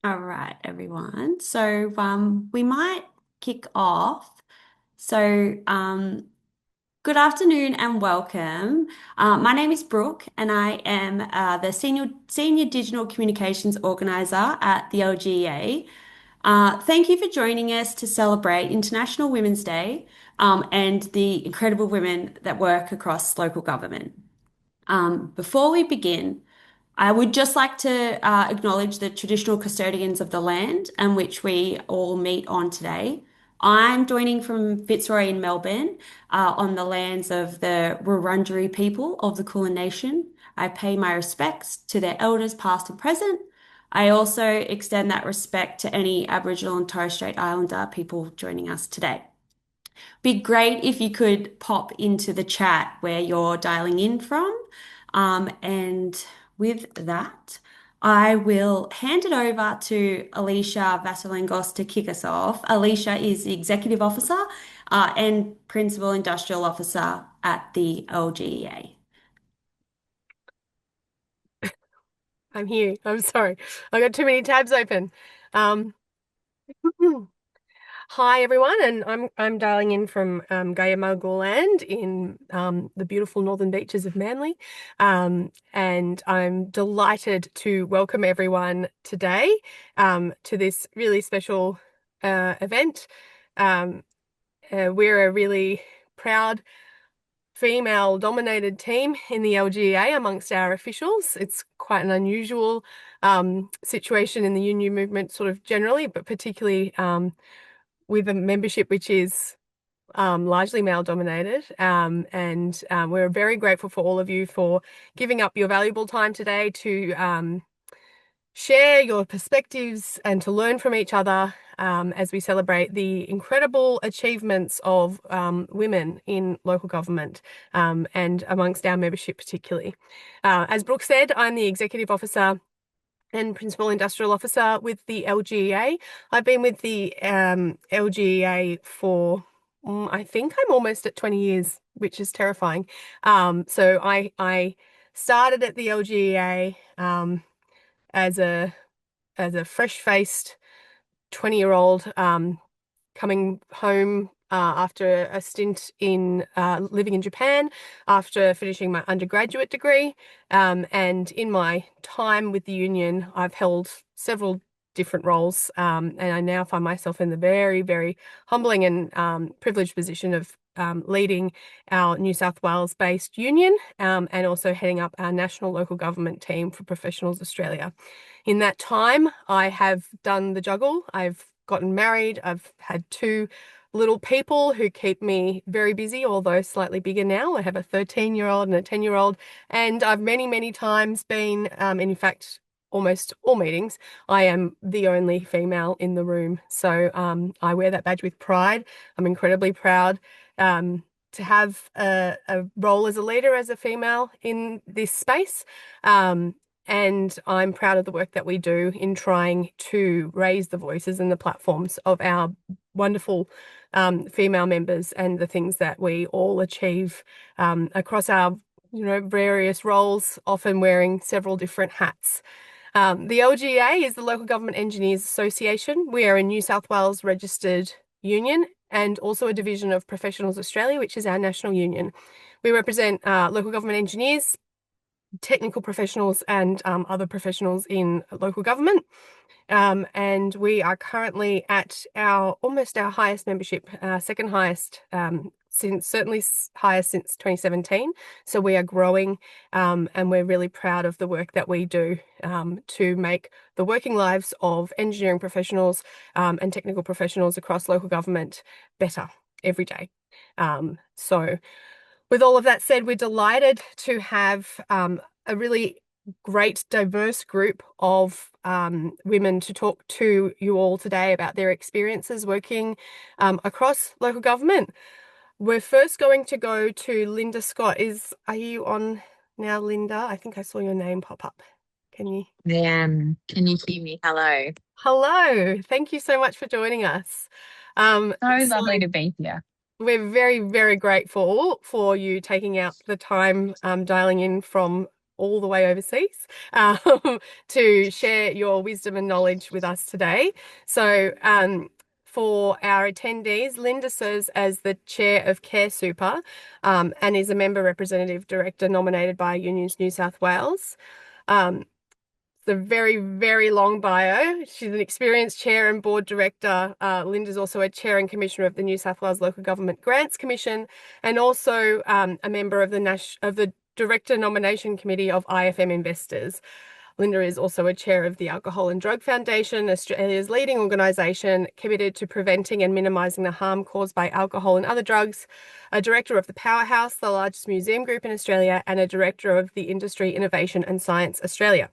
All right, everyone. We might kick off. Good afternoon and welcome. My name is Brooke, and I am the senior digital communications organizer at the LGEA. Thank you for joining us to celebrate International Women's Day, and the incredible women that work across local government. Before we begin, I would just like to acknowledge the traditional custodians of the land and which we all meet on today. I'm joining from Fitzroy in Melbourne, on the lands of the Wurundjeri people of the Kulin Nation. I pay my respects to their elders, past and present. I also extend that respect to any Aboriginal and Torres Strait Islander people joining us today. Be great if you could pop into the chat where you're dialing in from. And with that, I will hand it over to Alicia Vasilengos to kick us off. Alicia is the Executive Officer and Principal Industrial Officer at the LGEA. I'm here. I'm sorry. I got too many tabs open. Um, Hi everyone, and I'm dialing in from Gaia Land in the beautiful northern beaches of Manly. And I'm delighted to welcome everyone today to this really special event. Um, we're a really proud female-dominated team in the LGEA amongst our officials. It's quite an unusual situation in the union movement, sort of generally, but particularly with a membership which is largely male-dominated. And we're very grateful for all of you for giving up your valuable time today to share your perspectives and to learn from each other as we celebrate the incredible achievements of women in local government and amongst our membership particularly. As Brooke said, I'm the Executive Officer and Principal Industrial Officer with the LGEA. I've been with the LGEA for, I think I'm almost at 20 years, which is terrifying. So I started at the LGEA as a fresh-faced 20-year-old coming home after a stint in living in Japan after finishing my undergraduate degree. And in my time with the union, I've held several different roles, and I now find myself in the very, very humbling and privileged position of leading our New South Wales-based union, and also heading up our national local government team for Professionals Australia. In that time, I have done the juggle. I've gotten married. I've had two little people who keep me very busy, although slightly bigger now. I have a 13-year-old and a 10-year-old, and I've many, many times been, in fact, almost all meetings, I am the only female in the room. So I wear that badge with pride. I'm incredibly proud to have a role as a leader as a female in this space. And I'm proud of the work that we do in trying to raise the voices and the platforms of our wonderful female members and the things that we all achieve across our various roles, often wearing several different hats. The LGEA is the Local Government Engineers Association. We are a New South Wales registered union and also a division of Professionals Australia, which is our national union. We represent local government engineers, technical professionals, and other professionals in local government. And we are currently at almost our highest membership, second highest, certainly highest since 2017. So we are growing, and we're really proud of the work that we do to make the working lives of engineering professionals and technical professionals across local government better every day. So with all of that said, we're delighted to have a really great, diverse group of women to talk to you all today about their experiences working across local government. We're first going to go to Linda Scott. Are you on now, Linda? I think I saw your name pop up. Can you? I am. Can you hear me? Hello. Hello. Thank you so much for joining us. So So lovely to be here. we're very, very grateful for you taking out the time dialing in from all the way overseas to share your wisdom and knowledge with us today. So for our attendees, Linda serves as the chair of Care Super and is a member representative director nominated by Unions New South Wales. It's a very, very long bio. She's an experienced chair and board director. Linda's also a chair and commissioner of the New South Wales Local Government Grants Commission, and also a member of the director nomination committee of IFM Investors. Linda is also a chair of the Alcohol and Drug Foundation, Australia's leading organisation committed to preventing and minimising the harm caused by alcohol and other drugs, a director of the Powerhouse, the largest museum group in Australia, and a director of the Industry, Innovation and Science Australia.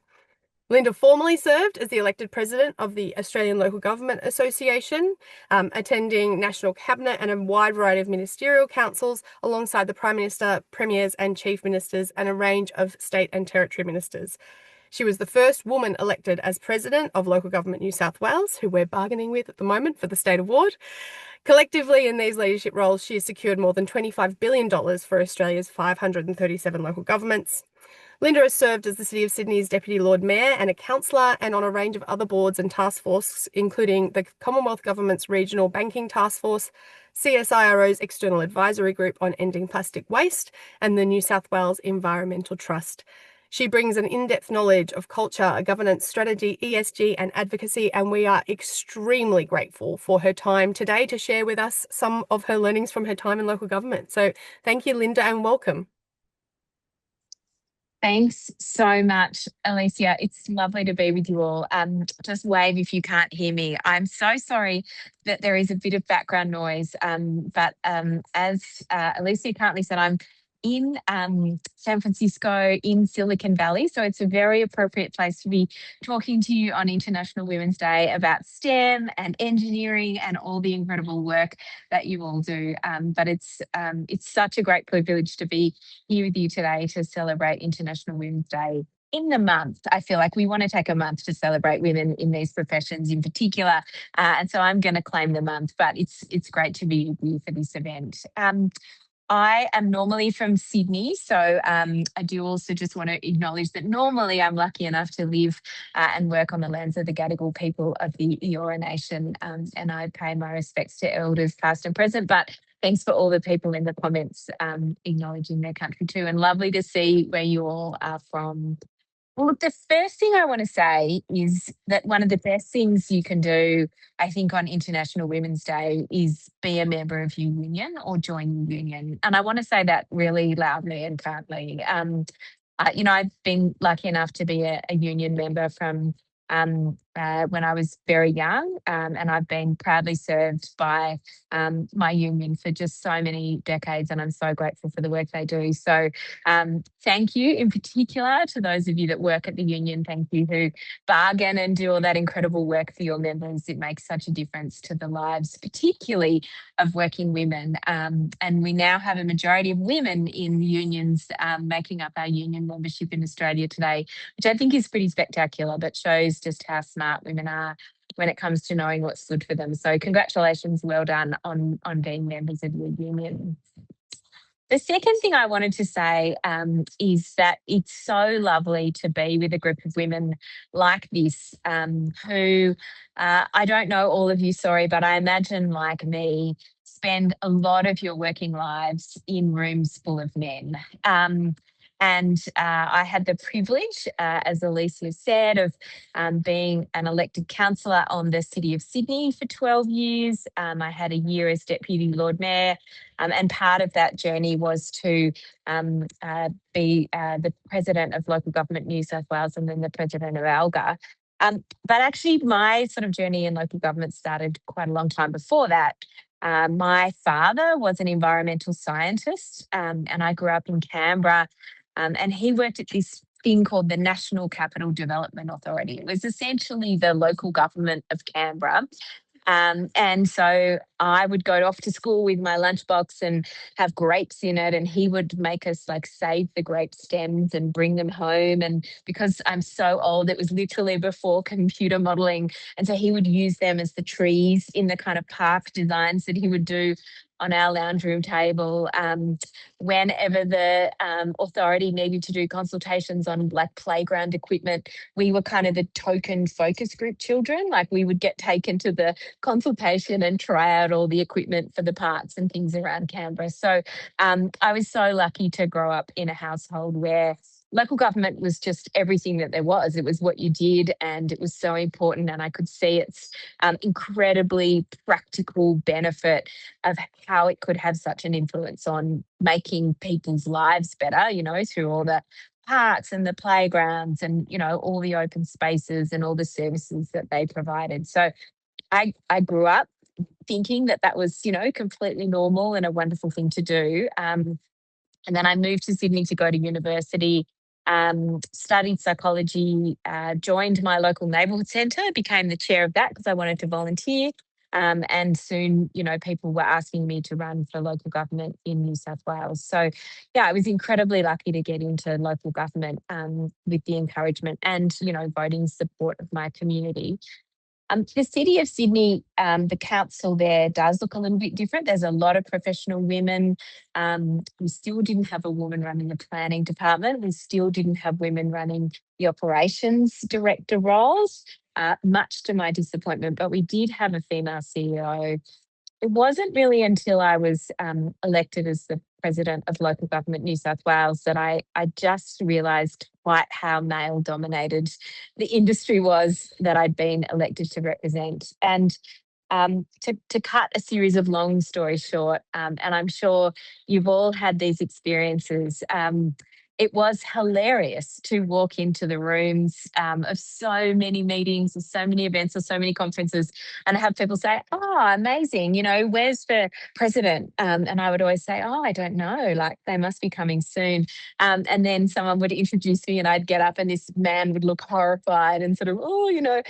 Linda formerly served as the elected president of the Australian Local Government Association, attending national cabinet and a wide variety of ministerial councils alongside the Prime Minister, premiers and chief ministers and a range of state and territory ministers. She was the first woman elected as president of Local Government New South Wales, who we're bargaining with at the moment for the state award. Collectively, in these leadership roles, she has secured more than $25 billion for Australia's 537 local governments. Linda has served as the City of Sydney's Deputy Lord Mayor and a councillor and on a range of other boards and task forces, including the Commonwealth Government's Regional Banking Task Force, CSIRO's External Advisory Group on Ending Plastic Waste, and the New South Wales Environmental Trust. She brings an in-depth knowledge of culture, governance, strategy, ESG and advocacy, and we are extremely grateful for her time today to share with us some of her learnings from her time in local government. So thank you, Linda, and welcome. Thanks so much, Alicia. It's lovely to be with you all. Just wave if you can't hear me. I'm so sorry that there is a bit of background noise, but as Alicia currently said, I'm in San Francisco in Silicon Valley. So it's a very appropriate place to be talking to you on International Women's Day about STEM and engineering and all the incredible work that you all do. But it's such a great privilege to be here with you today to celebrate International Women's Day. In the month, I feel like we want to take a month to celebrate women in these professions in particular. And so I'm going to claim the month, but it's great to be with you for this event. I am normally from Sydney, so I do also just want to acknowledge that normally I'm lucky enough to live and work on the lands of the Gadigal people of the Eora Nation, and I pay my respects to elders past and present, but thanks for all the people in the comments acknowledging their country too, and lovely to see where you all are from. Well, look, the first thing I want to say is that one of the best things you can do, I think, on International Women's Day is be a member of your union or join your union. And I want to say that really loudly and proudly. I've been lucky enough to be a union member from when I was very young, and I've been proudly served by my union for just so many decades, and I'm so grateful for the work they do. So thank you in particular to those of you that work at the union. Thank you who bargain and do all that incredible work for your members. It makes such a difference to the lives, particularly of working women. And we now have a majority of women in unions making up our union membership in Australia today, which I think is pretty spectacular, but shows just how smart women are when it comes to knowing what's good for them. So congratulations, well done on being members of your union. The second thing I wanted to say is that it's so lovely to be with a group of women like this who, I don't know all of you, sorry, but I imagine like me, spend a lot of your working lives in rooms full of men. And I had the privilege, as Alicia said, of being an elected councillor on the City of Sydney for 12 years. I had a year as Deputy Lord Mayor, and part of that journey was to be the President of Local Government New South Wales and then the President of ALGA. But actually, my sort of journey in local government started quite a long time before that. My father was an environmental scientist, and I grew up in Canberra. And he worked at this thing called the National Capital Development Authority. It was essentially the local government of Canberra. And so I would go off to school with my lunchbox and have grapes in it, and he would make us like save the grape stems and bring them home. And because I'm so old, it was literally before computer modeling, and so he would use them as the trees in the kind of park designs that he would do on our lounge room table. Whenever the authority needed to do consultations on like playground equipment, we were kind of the token focus group children. Like we would get taken to the consultation and try out all the equipment for the parks and things around Canberra. So I was so lucky to grow up in a household where local government was just everything that there was. It was what you did, and it was so important. And I could see its incredibly practical benefit of how it could have such an influence on making people's lives better, you know, through all the parks and the playgrounds and, you know, all the open spaces and all the services that they provided. So I grew up thinking that that was, you know, completely normal and a wonderful thing to do. And then I moved to Sydney to go to university, studied psychology, joined my local neighbourhood centre, became the chair of that because I wanted to volunteer. And soon, you know, people were asking me to run for local government in New South Wales. So, yeah, I was incredibly lucky to get into local government with the encouragement and, you know, voting support of my community. The City of Sydney, the council there does look a little bit different. There's a lot of professional women. We still didn't have a woman running the planning department. We still didn't have women running the operations director roles, much to my disappointment. But we did have a female CEO. It wasn't really until I was elected as the president of local government New South Wales that I just realised quite how male dominated the industry was that I'd been elected to represent. And to cut a series of long stories short, and I'm sure you've all had these experiences. It was hilarious to walk into the rooms of so many meetings, or so many events, or so many conferences, and have people say, "Oh, amazing! You know, where's the president?" And I would always say, "Oh, I don't know. Like they must be coming soon." And then someone would introduce me, and I'd get up, and this man would look horrified and sort of, "Oh, you know."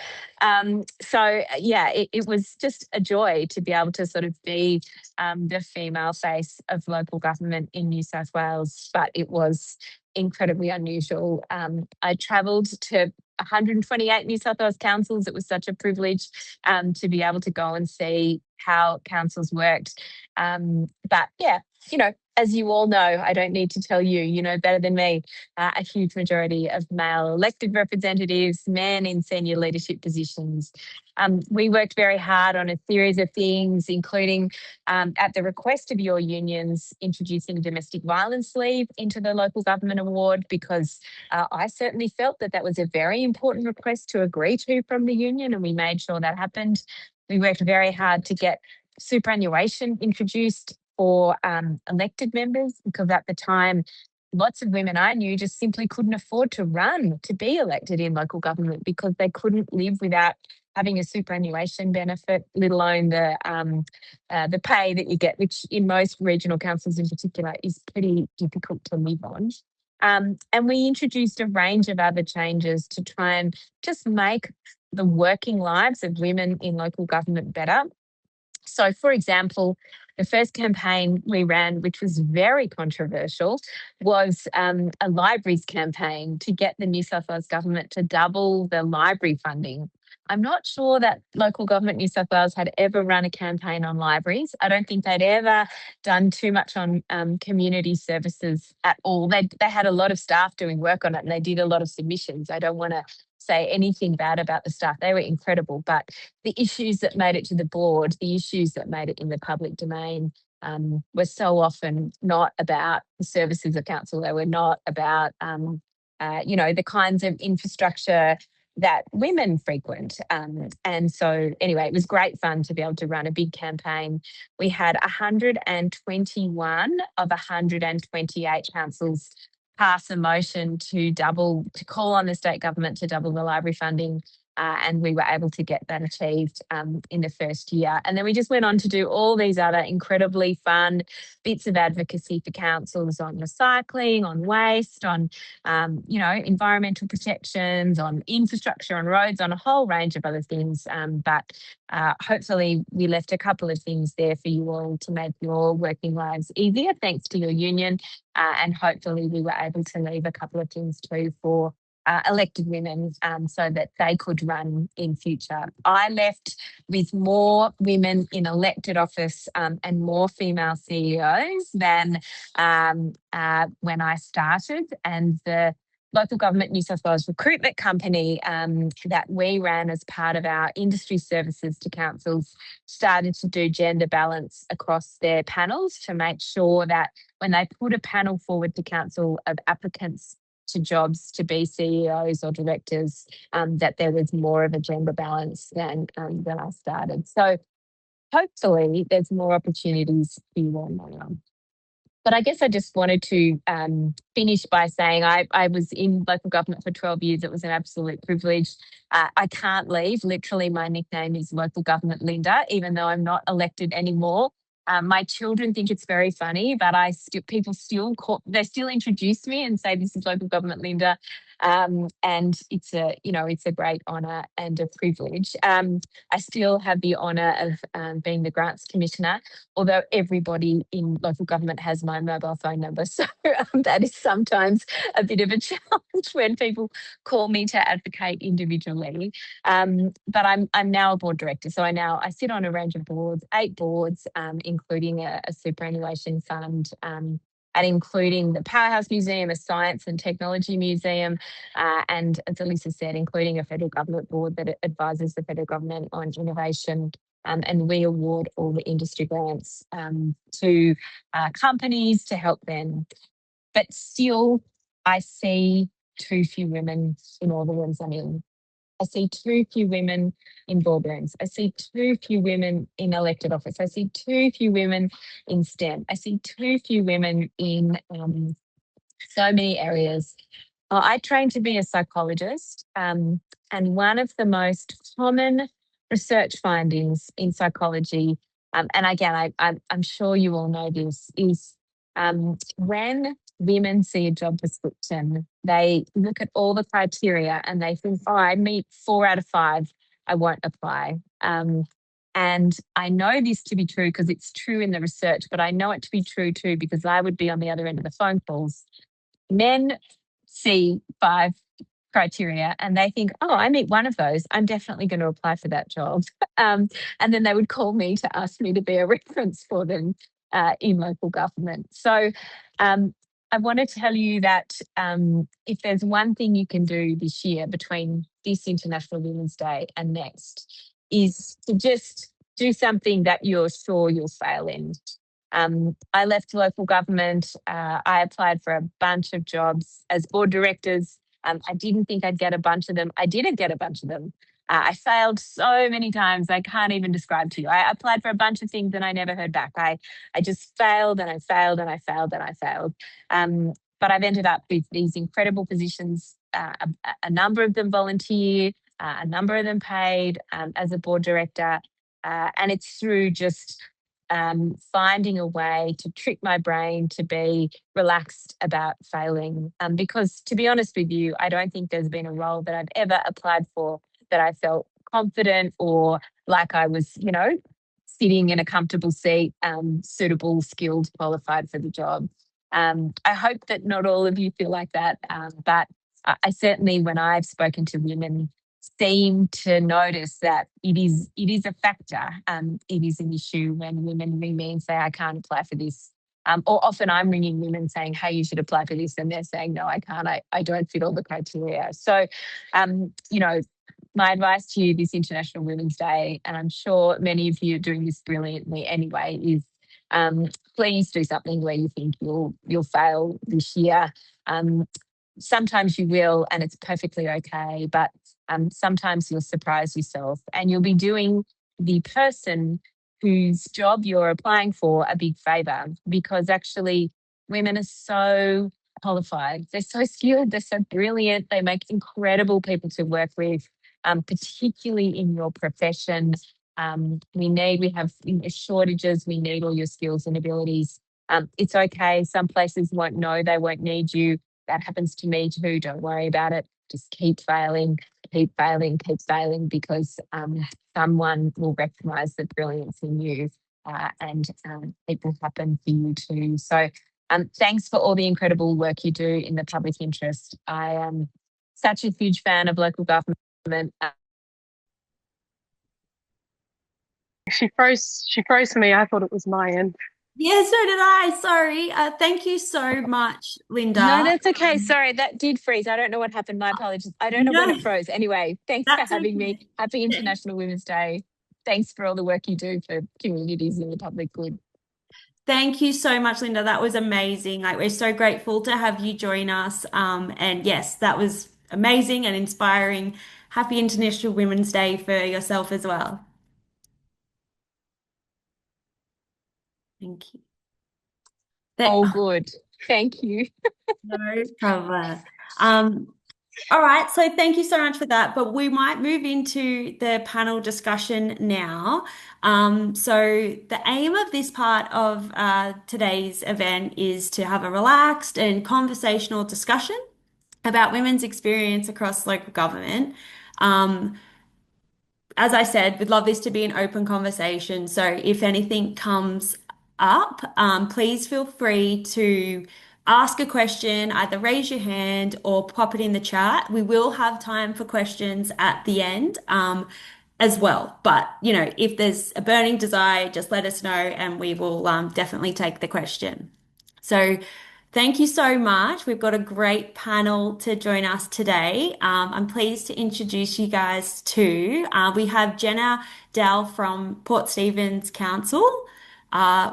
So it was just a joy to be able to sort of be the female face of local government in New South Wales, but it was incredibly unusual. I travelled to 128 New South Wales councils. It was such a privilege to be able to go and see how councils worked. But yeah, you know, as you all know, I don't need to tell you, you know better than me, a huge majority of male elected representatives, men in senior leadership positions. We worked very hard on a series of things, including at the request of your unions, introducing domestic violence leave into the local government award, because I certainly felt that that was a very important request to agree to from the union, and we made sure that happened. We worked very hard to get superannuation introduced for elected members, because at the time, lots of women I knew just simply couldn't afford to run to be elected in local government because they couldn't live without having a superannuation benefit, let alone the pay that you get, which in most regional councils in particular is pretty difficult to live on. And we introduced a range of other changes to try and just make the working lives of women in local government better. So, for example, the first campaign we ran, which was very controversial, was a libraries campaign to get the New South Wales government to double the library funding. I'm not sure that local government New South Wales had ever run a campaign on libraries. I don't think they'd ever done too much on community services at all. They had a lot of staff doing work on it, and they did a lot of submissions. I don't want to say anything bad about the staff. They were incredible, but the issues that made it to the board, the issues that made it in the public domain, were so often not about the services of council. They were not about, the kinds of infrastructure that women frequent. And so, anyway, it was great fun to be able to run a big campaign. We had 121 of 128 councils pass a motion to call on the state government to double the library funding. and we were able to get that achieved in the first year. And then we just went on to do all these other incredibly fun bits of advocacy for councils on recycling, on waste, on environmental protections, on infrastructure, on roads, on a whole range of other things. But hopefully we left a couple of things there for you all to make your working lives easier, thanks to your union. And hopefully we were able to leave a couple of things too for elected women so that they could run in future. I left with more women in elected office and more female CEOs than when I started. And the local government New South Wales recruitment company that we ran as part of our industry services to councils started to do gender balance across their panels to make sure that when they put a panel forward to council of applicants to jobs to be CEOs or directors, that there was more of a gender balance than I started. So hopefully there's more opportunities for you all now. But I guess I just wanted to finish by saying I was in local government for 12 years. It was an absolute privilege. I can't leave. Literally, my nickname is Local Government Linda, even though I'm not elected anymore. My children think it's very funny, but people still introduce me and say this is Local Government Linda, and it's a great honour and a privilege. I still have the honour of being the Grants Commissioner, although everybody in local government has my mobile phone number, so that is sometimes a bit of a challenge when people call me to advocate individually. But I'm now a board director, so I sit on a range of boards, 8 boards, including a superannuation fund, and including the Powerhouse Museum, a science and technology museum, and as Alyssa said, including a federal government board that advises the federal government on innovation. And we award all the industry grants to companies to help them. But still, I see too few women in all the rooms I'm in. I see too few women in boardrooms. I see too few women in elected office. I see too few women in STEM. I see too few women in so many areas. I trained to be a psychologist, and one of the most common research findings in psychology, and again, I'm sure you all know this, is when women see a job description, they look at all the criteria and they think, oh, I meet 4 out of 5, I won't apply. And I know this to be true because it's true in the research, but I know it to be true too because I would be on the other end of the phone calls. Men see 5 criteria and they think, oh, I meet one of those, I'm definitely going to apply for that job. And then they would call me to ask me to be a reference for them in local government. So I want to tell you that if there's one thing you can do this year between this International Women's Day and next, is to just do something that you're sure you'll fail in. I left local government. I applied for a bunch of jobs as board directors. I didn't think I'd get a bunch of them. I didn't get a bunch of them. I failed so many times, I can't even describe to you. I applied for a bunch of things and I never heard back. I just failed and I failed and I failed and I failed. But I've ended up with these incredible positions, a number of them volunteer, a number of them paid as a board director. And it's through just finding a way to trick my brain to be relaxed about failing. Because to be honest with you, I don't think there's been a role that I've ever applied for that I felt confident or like I was, sitting in a comfortable seat, suitable, skilled, qualified for the job. I hope that not all of you feel like that, but I certainly, when I've spoken to women, seem to notice that it is a factor. It is an issue when women ring me and say, I can't apply for this. Or often I'm ringing women saying, hey, you should apply for this. And they're saying, no, I can't. I don't fit all the criteria. So, my advice to you this International Women's Day, and I'm sure many of you are doing this brilliantly anyway, is please do something where you think you'll fail this year. Sometimes you will, and it's perfectly okay, but sometimes you'll surprise yourself and you'll be doing the person whose job you're applying for a big favour, because actually women are so qualified, they're so skilled, they're so brilliant, they make incredible people to work with. particularly in your profession. We have shortages. We need all your skills and abilities. It's okay. Some places won't know, they won't need you. That happens to me too. Don't worry about it. Just keep failing, keep failing, because someone will recognize the brilliance in you, and it will happen for you too. So thanks for all the incredible work you do in the public interest. I am such a huge fan of local government. She froze for me. I thought it was my end. Yeah, so did I. Sorry. Thank you so much, No, Linda. that's okay. Sorry, that did freeze. I don't know what happened. My apologies. I don't know when No, it froze. Anyway, thanks for that's having me. okay. Happy International Women's Day. Thanks for all the work you do for communities and the public good. Thank you so much, Linda. That was amazing. Like, we're so grateful to have you join us. And yes, that was amazing and inspiring. Happy International Women's Day for yourself as well. Thank you. All good. Thank you. No problem. Um, all right, so thank you so much for that. But we might move into the panel discussion now. So the aim of this part of today's event is to have a relaxed and conversational discussion about women's experience across local government. Um, as I said, we'd love this to be an open conversation. So if anything comes up, please feel free to ask a question, either raise your hand or pop it in the chat. We will have time for questions at the end, as well. But, if there's a burning desire, just let us know and we will definitely take the question. So, thank you so much. We've got a great panel to join us today. I'm pleased to introduce you guys to. We have Jenna Dell from Port Stephens Council.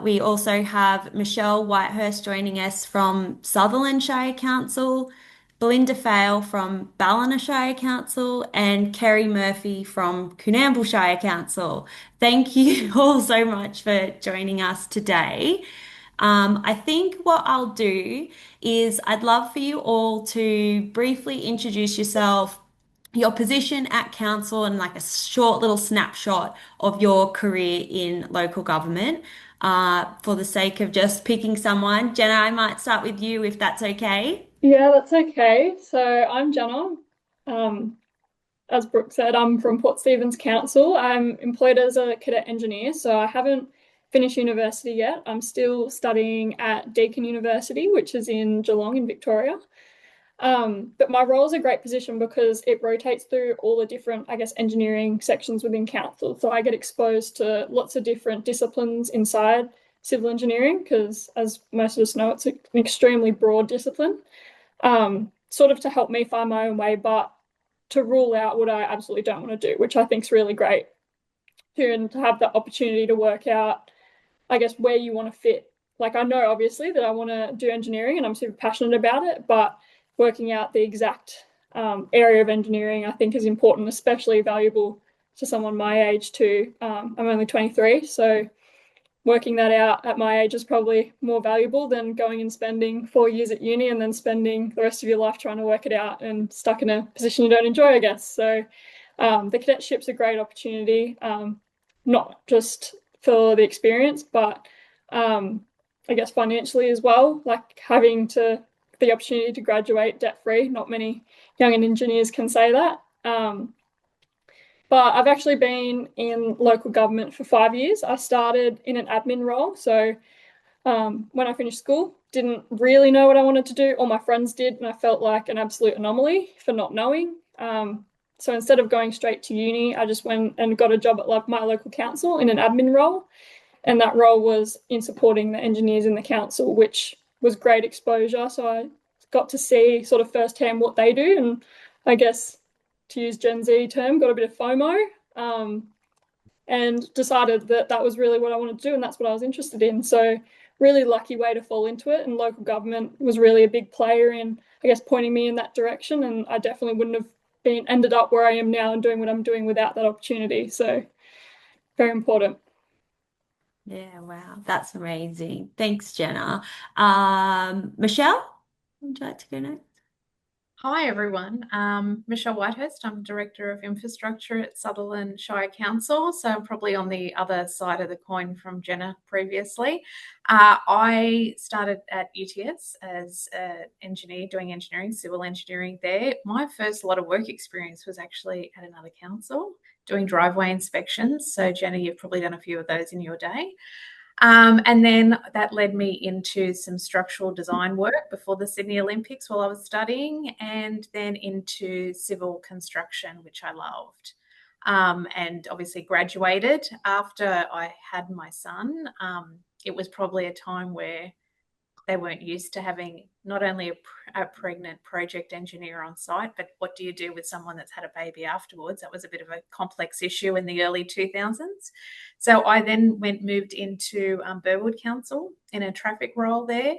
We also have Michelle Whitehurst joining us from Sutherland Shire Council, Belinda Fail from Ballina Shire Council, and Kerry Murphy from Coonamble Shire Council. Thank you all so much for joining us today. I think what I'll do is I'd love for you all to briefly introduce yourself, your position at council, and like a short little snapshot of your career in local government. For the sake of just picking someone, Jenna, I might start with you if that's okay. Yeah, that's okay. So I'm Jenna. Um, as Brooke said, I'm from Port Stephens Council. I'm employed as a cadet engineer, so I haven't finished university yet. I'm still studying at Deakin University, which is in Geelong in Victoria. But my role is a great position because it rotates through all the different, I guess, engineering sections within council. So I get exposed to lots of different disciplines inside civil engineering because, as most of us know, it's an extremely broad discipline. Sort of to help me find my own way, but to rule out what I absolutely don't want to do, which I think is really great. And to have the opportunity to work out, I guess, where you want to fit. Like, I know obviously that I want to do engineering and I'm super passionate about it, but working out the exact area of engineering I think is important, especially valuable to someone my age too. I'm only 23, so working that out at my age is probably more valuable than going and spending 4 years at uni and then spending the rest of your life trying to work it out and stuck in a position you don't enjoy, I guess. So the cadetship's a great opportunity, not just for the experience, but I guess financially as well, like having the opportunity to graduate debt free. Not many young engineers can say that. But I've actually been in local government for 5 years. I started in an admin role. So when I finished school, didn't really know what I wanted to do. All my friends did, and I felt like an absolute anomaly for not knowing. So instead of going straight to uni, I just went and got a job at my local council in an admin role. And that role was in supporting the engineers in the council, which was great exposure. So I got to see sort of firsthand what they do. And I guess, to use Gen Z term, got a bit of FOMO, and decided that that was really what I wanted to do and that's what I was interested in. So really lucky way to fall into it. And local government was really a big player in, I guess, pointing me in that direction. And I definitely wouldn't have ended up where I am now and doing what I'm doing without that opportunity. So very important. Yeah, wow, that's amazing. Thanks, Jenna. Michelle, would you like to go next? Hi everyone, Michelle Whitehurst. I'm Director of Infrastructure at Sutherland Shire Council, so I'm probably on the other side of the coin from Jenna previously. I started at UTS as an engineer, doing engineering, civil engineering there. My first lot of work experience was actually at another council doing driveway inspections. So Jenna, you've probably done a few of those in your day. And then that led me into some structural design work before the Sydney Olympics while I was studying, and then into civil construction, which I loved. And obviously graduated after I had my son. It was probably a time where they weren't used to having not only a pregnant project engineer on site, but what do you do with someone that's had a baby afterwards? That was a bit of a complex issue in the early 2000s. So I then moved into Burwood Council in a traffic role there,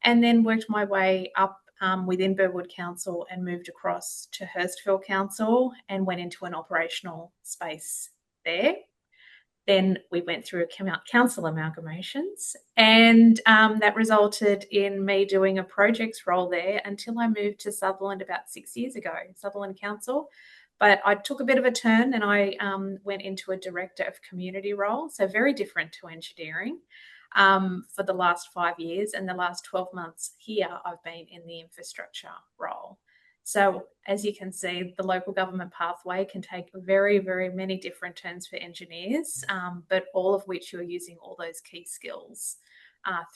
and then worked my way up within Burwood Council and moved across to Hurstville Council and went into an operational space there. Then we went through council amalgamations, and that resulted in me doing a projects role there until I moved to Sutherland about 6 years ago, Sutherland Council. But I took a bit of a turn and I went into a director of community role, so very different to engineering, for the last 5 years. And the last 12 months here, I've been in the infrastructure role. So as you can see, the local government pathway can take very, very many different turns for engineers, but all of which you're using all those key skills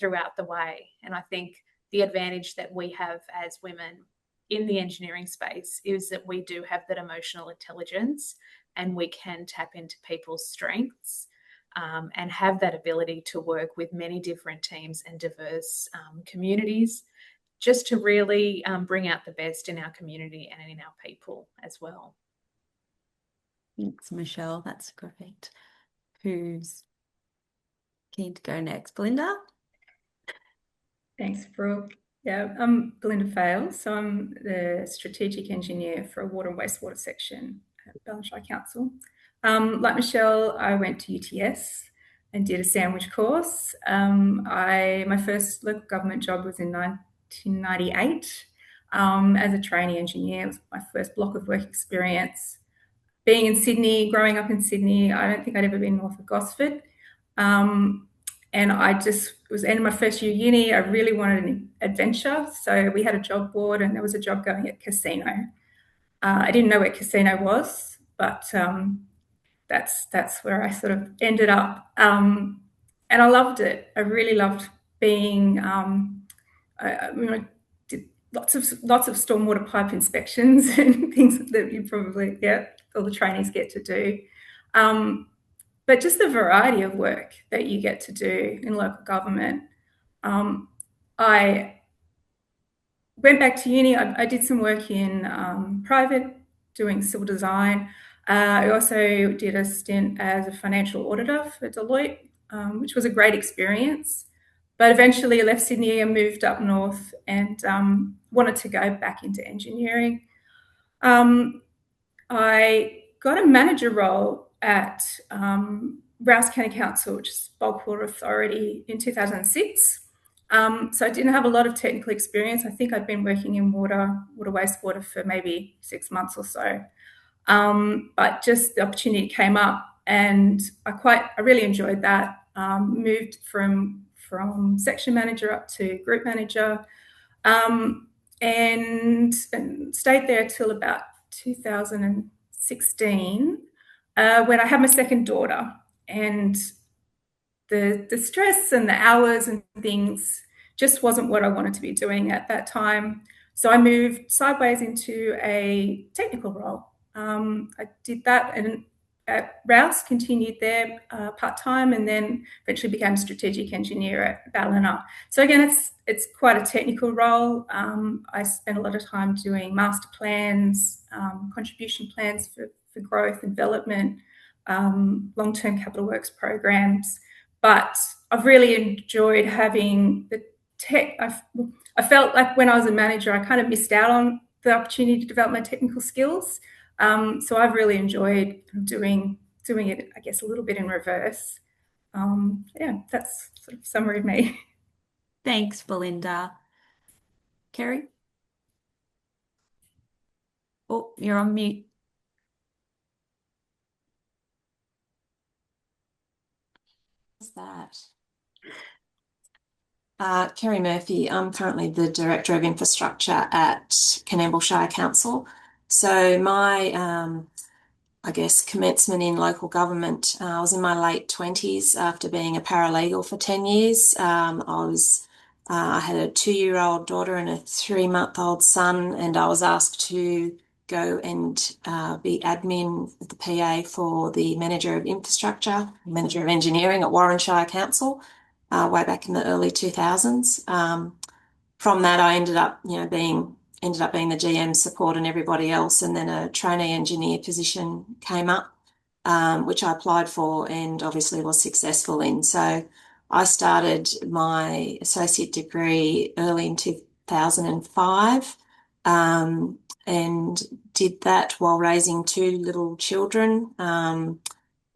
throughout the way. And I think the advantage that we have as women in the engineering space is that we do have that emotional intelligence and we can tap into people's strengths, and have that ability to work with many different teams and diverse communities, just to really bring out the best in our community and in our people as well. Thanks, Michelle. That's great. Who's keen to go next? Belinda? Thanks, Brooke. Yeah, I'm Belinda Fales, so I'm the strategic engineer for a water and wastewater section at Ballantrae Council. Like Michelle, I went to UTS and did a sandwich course. My first local government job was in 1998 as a trainee engineer. It was my first block of work experience. Being in Sydney, growing up in Sydney, I don't think I'd ever been north of Gosford. And I just was end of my first year uni. I really wanted an adventure. So we had a job board and there was a job going at casino. I didn't know where casino was, but that's where I sort of ended up. And I loved it. I really loved being, I did lots of stormwater pipe inspections and things that you probably, all the trainees get to do. But just the variety of work that you get to do in local government. I went back to uni. I did some work in private, doing civil design. I also did a stint as a financial auditor for Deloitte, which was a great experience. But eventually I left Sydney and moved up north and wanted to go back into engineering. I got a manager role at Rouse County Council, which is Bulk Water Authority, in 2006. So I didn't have a lot of technical experience. I think I'd been working in water, wastewater for maybe 6 months or so. But just the opportunity came up and I really enjoyed that. Moved from section manager up to group manager, and stayed there till about 2016, when I had my second daughter, and the stress and the hours and things just wasn't what I wanted to be doing at that time. So I moved sideways into a technical role. I did that and at Rouse, continued there part-time, and then eventually became a strategic engineer at Ballina. So again, it's quite a technical role. I spent a lot of time doing master plans, contribution plans for growth and development, long-term capital works programs. But I've really enjoyed having the tech. I felt like when I was a manager, I kind of missed out on the opportunity to develop my technical skills. So I've really enjoyed doing it, I guess, a little bit in reverse. That's sort of summary of me. Thanks, Belinda. Kerry? Oh, you're on mute. What's that? Kerry Murphy. I'm currently the Director of Infrastructure at Canberra Shire Council. So my, I guess, commencement in local government, I was in my late 20s after being a paralegal for 10 years. I had a 2-year-old daughter and a 3-month-old son, and I was asked to go and be admin, the PA for the Manager of Infrastructure, Manager of Engineering at Warren Shire Council, way back in the early 2000s. From that, I ended up being the GM supporting everybody else, and then a trainee engineer position came up, which I applied for and obviously was successful in. So I started my associate degree early in 2005, and did that while raising 2 little children.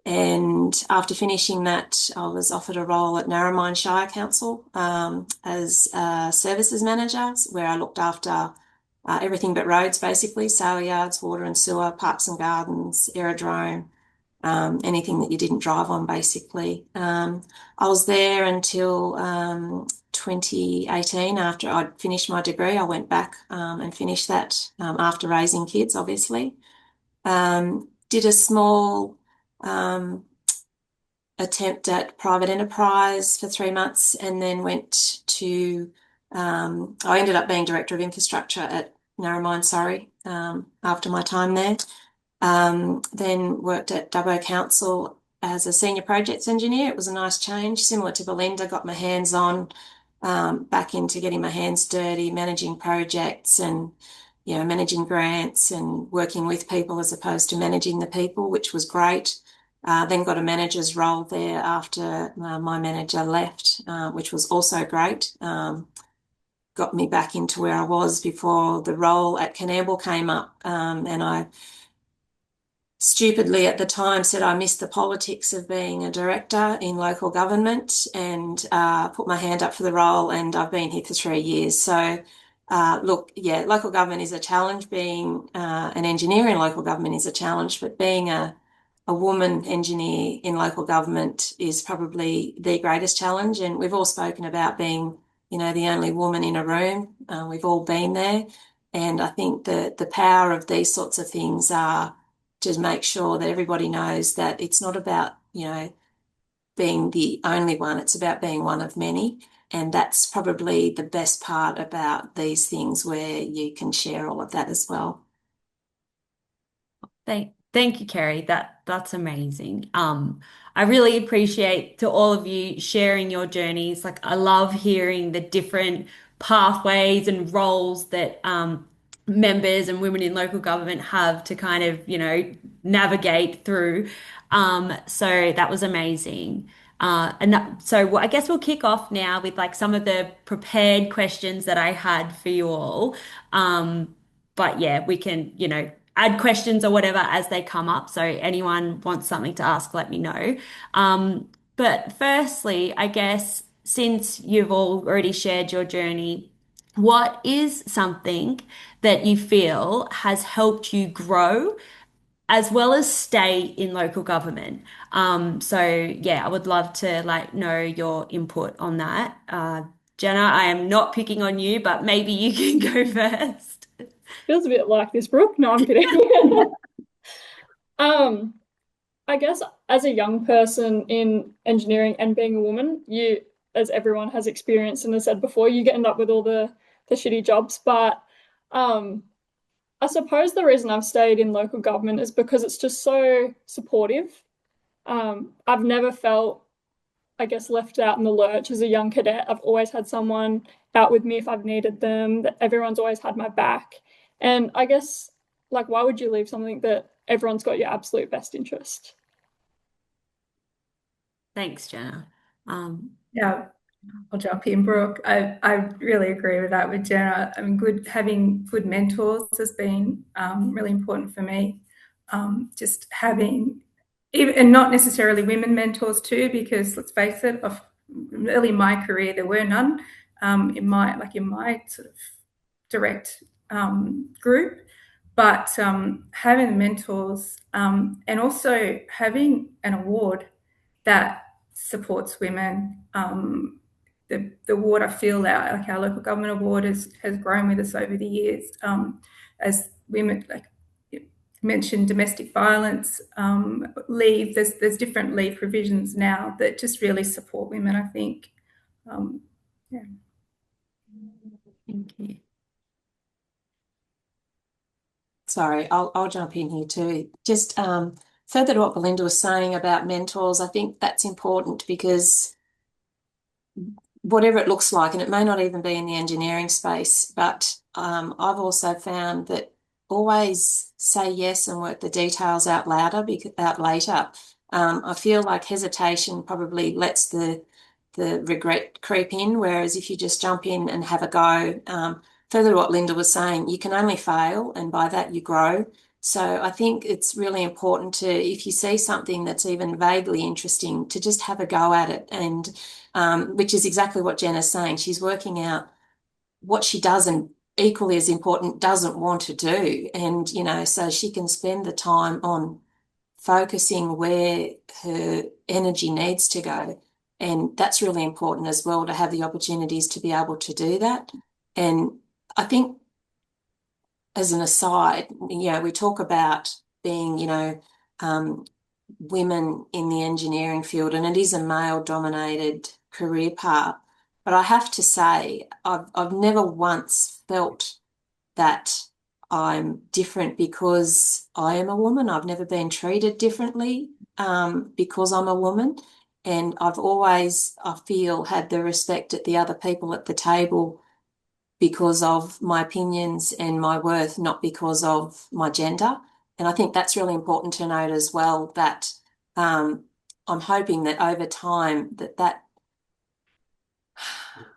And after finishing that, I was offered a role at Narromine Shire Council as a services manager, where I looked after everything but roads, basically, sale yards, water and sewer, parks and gardens, aerodrome, anything that you didn't drive on, basically. I was there until 2018. After I'd finished my degree, I went back and finished that after raising kids, obviously. Did a small attempt at private enterprise for 3 months, and then I ended up being Director of Infrastructure at Narromine, Surrey, after my time there. Then worked at Dubbo Council as a senior projects engineer. It was a nice change, similar to Belinda, got my hands on, back into getting my hands dirty, managing projects and managing grants and working with people as opposed to managing the people, which was great. Then got a manager's role there after my manager left, which was also great. Got me back into where I was before the role at Canberra came up, and I stupidly at the time said I missed the politics of being a director in local government, and put my hand up for the role, and I've been here for 3 years. So look, yeah, local government is a challenge. Being an engineer in local government is a challenge, but being a woman engineer in local government is probably the greatest challenge. And we've all spoken about being, the only woman in a room. We've all been there. And I think the power of these sorts of things are to make sure that everybody knows that it's not about, being the only one. It's about being one of many. And that's probably the best part about these things, where you can share all of that as well. Thank you, Kerry. That's amazing. I really appreciate to all of you sharing your journeys. Like, I love hearing the different pathways and roles that members and women in local government have to kind of, navigate through. So that was amazing. I guess we'll kick off now with like some of the prepared questions that I had for you all. But yeah, we can, add questions or whatever as they come up. So anyone wants something to ask, let me know. But firstly, I guess since you've all already shared your journey, what is something that you feel has helped you grow as well as stay in local government? So yeah, I would love to know your input on that. Jenna, I am not picking on you, but maybe you can go first. Feels a bit like this, Brooke. No, I'm kidding. I guess as a young person in engineering and being a woman, as everyone has experienced and has said before, you get end up with all the shitty jobs. But I suppose the reason I've stayed in local government is because it's just so supportive. I've never felt, I guess, left out in the lurch as a young cadet. I've always had someone out with me if I've needed them. That everyone's always had my back. And I guess, why would you leave something that everyone's got your absolute best interest? Thanks, Jenna. Yeah, I'll jump in, Brooke. I really agree with that with Jenna. I mean, having good mentors has been really important for me. Just having, and not necessarily women mentors too, because let's face it, early in my career there were none in my sort of direct group. but having mentors and also having an award that supports women. The award, I feel that like our local government award has grown with us over the years as women, like you mentioned, domestic violence leave. There's different leave provisions now that just really support women, I think. Yeah. Thank you. Sorry, I'll jump in here too. Just further to what Belinda was saying about mentors, I think that's important because whatever it looks like, and it may not even be in the engineering space, but I've also found that always say yes and work the details out later. I feel like hesitation probably lets the regret creep in, whereas if you just jump in and have a go, further to what Linda was saying, you can only fail, and by that you grow. So I think it's really important to, if you see something that's even vaguely interesting, to just have a go at it, and which is exactly what Jenna's saying. She's working out what she does and equally as important doesn't want to do. And, so she can spend the time on focusing where her energy needs to go. And that's really important as well, to have the opportunities to be able to do that. And I think as an aside, we talk about being, women in the engineering field, and it is a male-dominated career path. But I have to say, I've never once felt that I'm different because I am a woman. I've never been treated differently because I'm a woman. And I've always, I feel, had the respect at the other people at the table because of my opinions and my worth, not because of my gender. And I think that's really important to note as well, that I'm hoping that over time that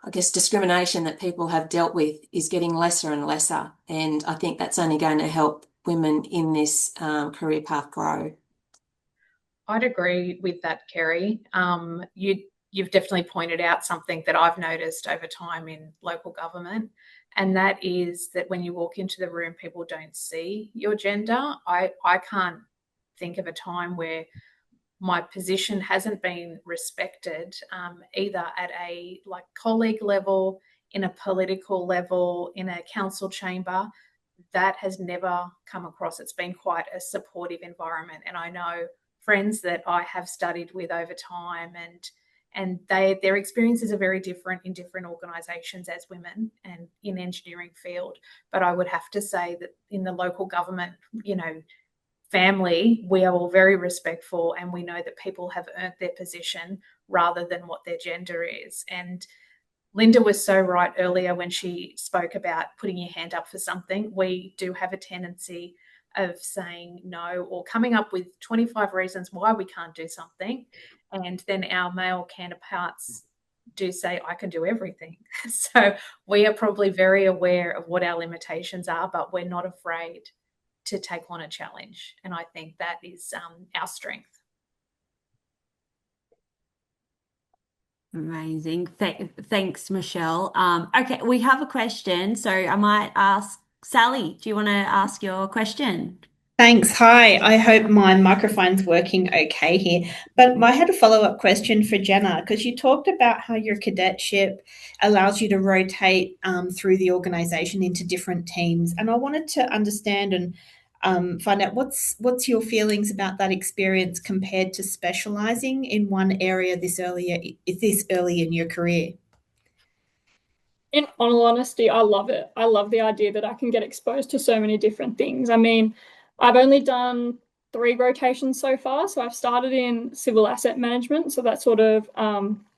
I guess discrimination that people have dealt with is getting lesser and lesser. And I think that's only going to help women in this career path grow. I'd agree with that, Kerry. You've definitely pointed out something that I've noticed over time in local government, and that is that when you walk into the room, people don't see your gender. I can't think of a time where my position hasn't been respected, either at a colleague level, in a political level, in a council chamber. That has never come across. It's been quite a supportive environment, and I know friends that I have studied with over time, and their experiences are very different in different organisations as women and in engineering field. But I would have to say that in the local government, family, we are all very respectful, and we know that people have earned their position rather than what their gender is. And Linda was so right earlier when she spoke about putting your hand up for something. We do have a tendency of saying no or coming up with 25 reasons why we can't do something. And then our male counterparts do say, I can do everything. So we are probably very aware of what our limitations are, but we're not afraid to take on a challenge. And I think that is our strength. Amazing. Thanks, Michelle. Okay, we have a question. So I might ask Sally, do you want to ask your question? Thanks. Hi. I hope my microphone's working okay here. But I had a follow-up question for Jenna, because you talked about how your cadetship allows you to rotate through the organisation into different teams. And I wanted to understand and find out what's your feelings about that experience compared to specialising in one area this early in your career. In all honesty, I love it. I love the idea that I can get exposed to so many different things. I mean, I've only done 3 rotations so far. So I've started in civil asset management. So that's sort of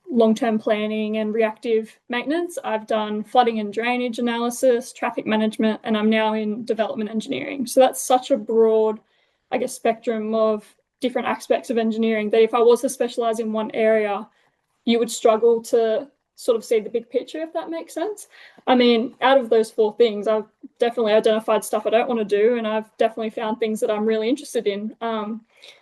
long-term planning and reactive maintenance. I've done flooding and drainage analysis, traffic management, and I'm now in development engineering. So that's such a broad, I guess, spectrum of different aspects of engineering that if I was to specialize in one area, you would struggle to sort of see the big picture, if that makes sense. I mean, out of those 4 things, I've definitely identified stuff I don't want to do, and I've definitely found things that I'm really interested in.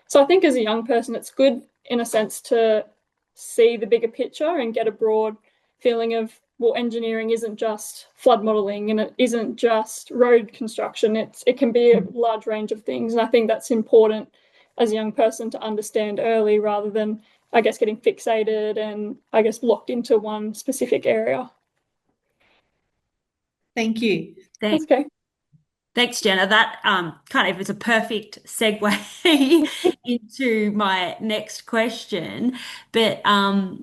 So I think as a young person, it's good in a sense to see the bigger picture and get a broad feeling of well, engineering isn't just flood modeling and it isn't just road construction. It can be a large range of things. And I think that's important as a young person to understand early rather than, I guess, getting fixated and, I guess, locked into one specific area. Thank you. That's okay. Thanks, Jenna. That kind of is a perfect segue into my next question. But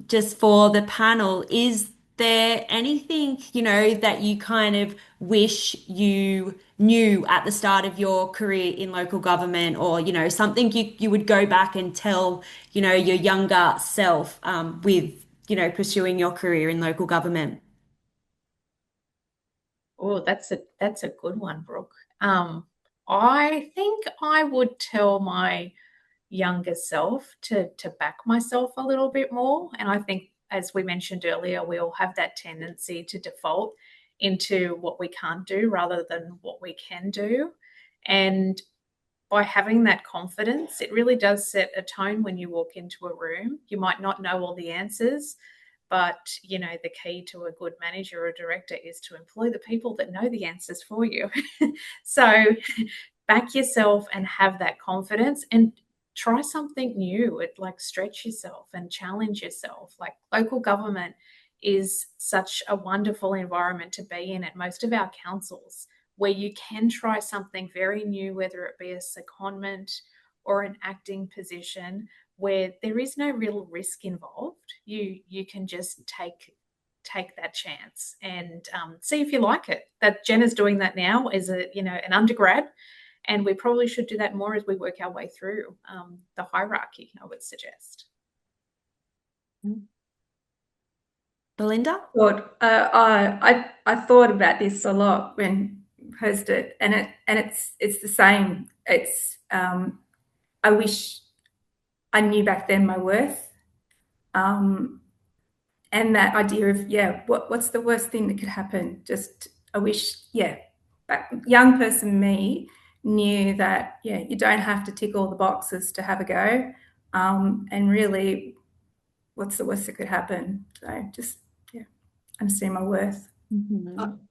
just for the panel, is there anything, that you kind of wish you knew at the start of your career in local government, or, something you would go back and tell, your younger self with, pursuing your career in local government? Oh, that's a good one, Brooke. I think I would tell my younger self to back myself a little bit more. And I think, as we mentioned earlier, we all have that tendency to default into what we can't do rather than what we can do. And by having that confidence, it really does set a tone when you walk into a room. You might not know all the answers, but the key to a good manager or director is to employ the people that know the answers for you. So back yourself and have that confidence and try something new. It like stretch yourself and challenge yourself. Like local government is such a wonderful environment to be in at most of our councils, where you can try something very new, whether it be a secondment or an acting position, where there is no real risk involved. You can just take that chance and see if you like it. That Jenna's doing that now as an undergrad, and we probably should do that more as we work our way through the hierarchy, I would suggest. Belinda? I thought about this a lot when posed it, and it's the same. It's I wish I knew back then my worth, and that idea of what's the worst thing that could happen? Just I wish young person me knew that you don't have to tick all the boxes to have a go, and really, what's the worst that could happen? So just understand my worth.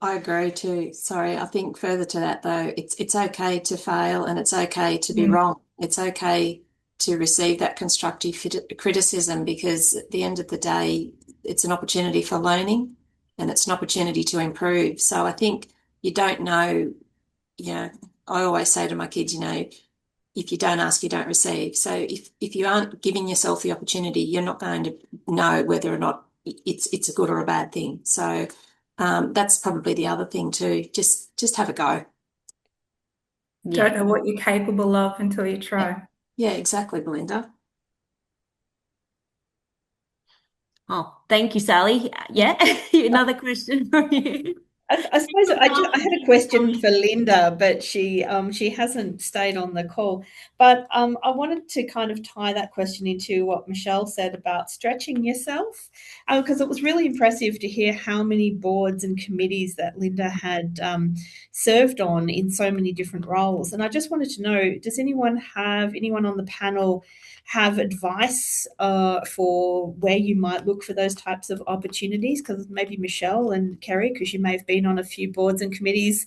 I agree too. Sorry, I think further to that though, it's okay to fail and it's okay to be wrong. It's okay to receive that constructive criticism, because at the end of the day, it's an opportunity for learning and it's an opportunity to improve. So I think you don't know, I always say to my kids, if you don't ask, you don't receive. So if you aren't giving yourself the opportunity, you're not going to know whether or not it's a good or a bad thing. So that's probably the other thing too. Just have a go. Don't know what you're capable of until you try. Yeah, exactly, Belinda. Oh, thank you, Sally. Yeah, another question from you. I suppose I had a question for Linda, but she hasn't stayed on the call. But I wanted to kind of tie that question into what Michelle said about stretching yourself, because it was really impressive to hear how many boards and committees that Linda had served on in so many different roles. And I just wanted to know, does anyone on the panel have advice for where you might look for those types of opportunities? Because maybe Michelle and Kerry, because you may have been on a few boards and committees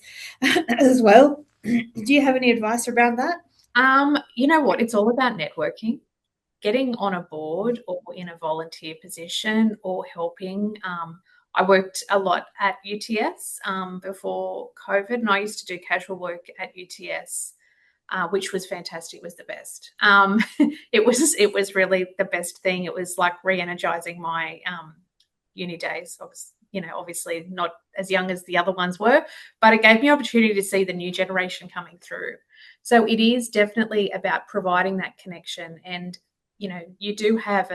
as well. Do you have any advice around that? You know what? It's all about networking. Getting on a board or in a volunteer position or helping. I worked a lot at UTS before COVID, and I used to do casual work at UTS. Which was fantastic. It was the best. It was really the best thing. It was like re-energizing my uni days. I was, obviously not as young as the other ones were, but it gave me opportunity to see the new generation coming through. So it is definitely about providing that connection. And you do have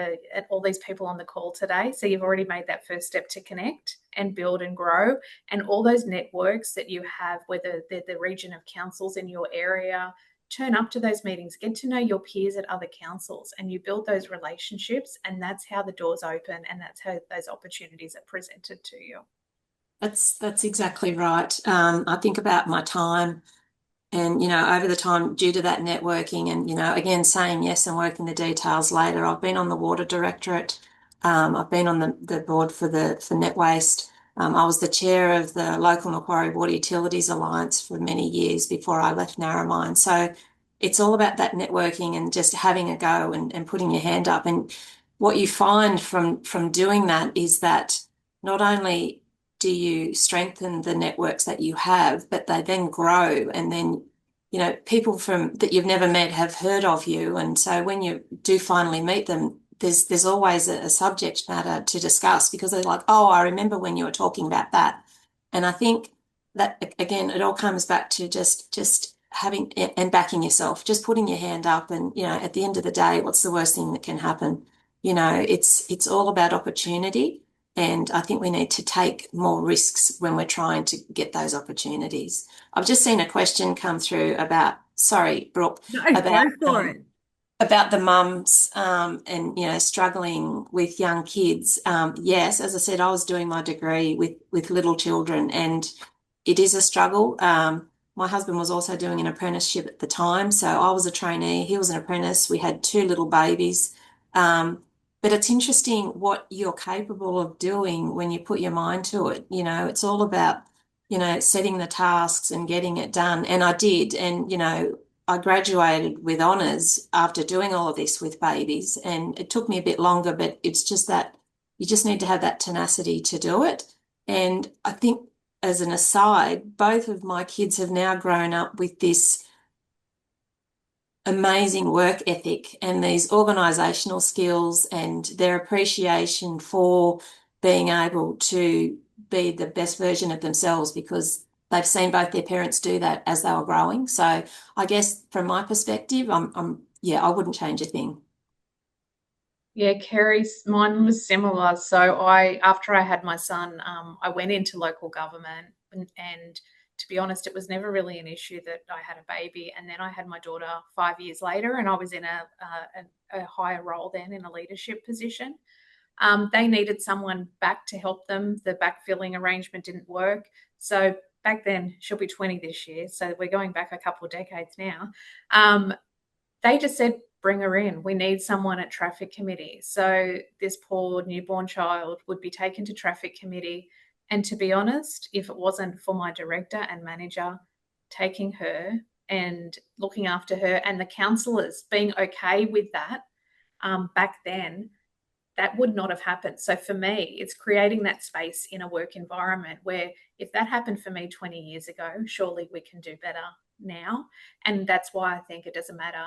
all these people on the call today, so you've already made that first step to connect and build and grow. And all those networks that you have, whether they're the region of councils in your area, turn up to those meetings, get to know your peers at other councils, and you build those relationships. And that's how the doors open, and that's how those opportunities are presented to you. That's exactly right. I think about my time. And, over the time, due to that networking and, again, saying yes and working the details later, I've been on the Water Directorate. I've been on the board for Net Waste. I was the chair of the local Macquarie Water Utilities Alliance for many years before I left Narromine. So it's all about that networking and just having a go and putting your hand up. And what you find from doing that is that not only do you strengthen the networks that you have, but they then grow, and then people from that you've never met have heard of you. And so when you do finally meet them, there's always a subject matter to discuss, because they're like, oh, I remember when you were talking about that. And I think that, again, it all comes back to just having and backing yourself, just putting your hand up. And at the end of the day, what's the worst thing that can happen? It's all about opportunity. And I think we need to take more risks when we're trying to get those opportunities. I've just seen a question come through about, sorry, Brooke, No, about go for it. about the mums and struggling with young kids. Yes, as I said, I was doing my degree with little children, and it is a struggle. My husband was also doing an apprenticeship at the time, so I was a trainee, he was an apprentice. We had two little babies. But it's interesting what you're capable of doing when you put your mind to it. It's all about, setting the tasks and getting it done. And I did. And, I graduated with honours after doing all of this with babies. And it took me a bit longer, but it's just that you just need to have that tenacity to do it. And I think, as an aside, both of my kids have now grown up with this amazing work ethic and these organisational skills, and their appreciation for being able to be the best version of themselves, because they've seen both their parents do that as they were growing. So I guess from my perspective, I wouldn't change a thing. Yeah, mine was similar. So after I had my son, I went into local government, and to be honest, it was never really an issue that I had a baby. And then I had my daughter 5 years later, and I was in a higher role then, in a leadership position. They needed someone back to help them. The backfilling arrangement didn't work. So back then, she'll be 20 this year, so we're going back a couple of decades now. They just said, bring her in. We need someone at traffic committee. So this poor newborn child would be taken to traffic committee. And to be honest, if it wasn't for my director and manager taking her and looking after her, and the counsellors being okay with that, back then, that would not have happened. So for me, it's creating that space in a work environment where, if that happened for me 20 years ago, surely we can do better now. And that's why I think it doesn't matter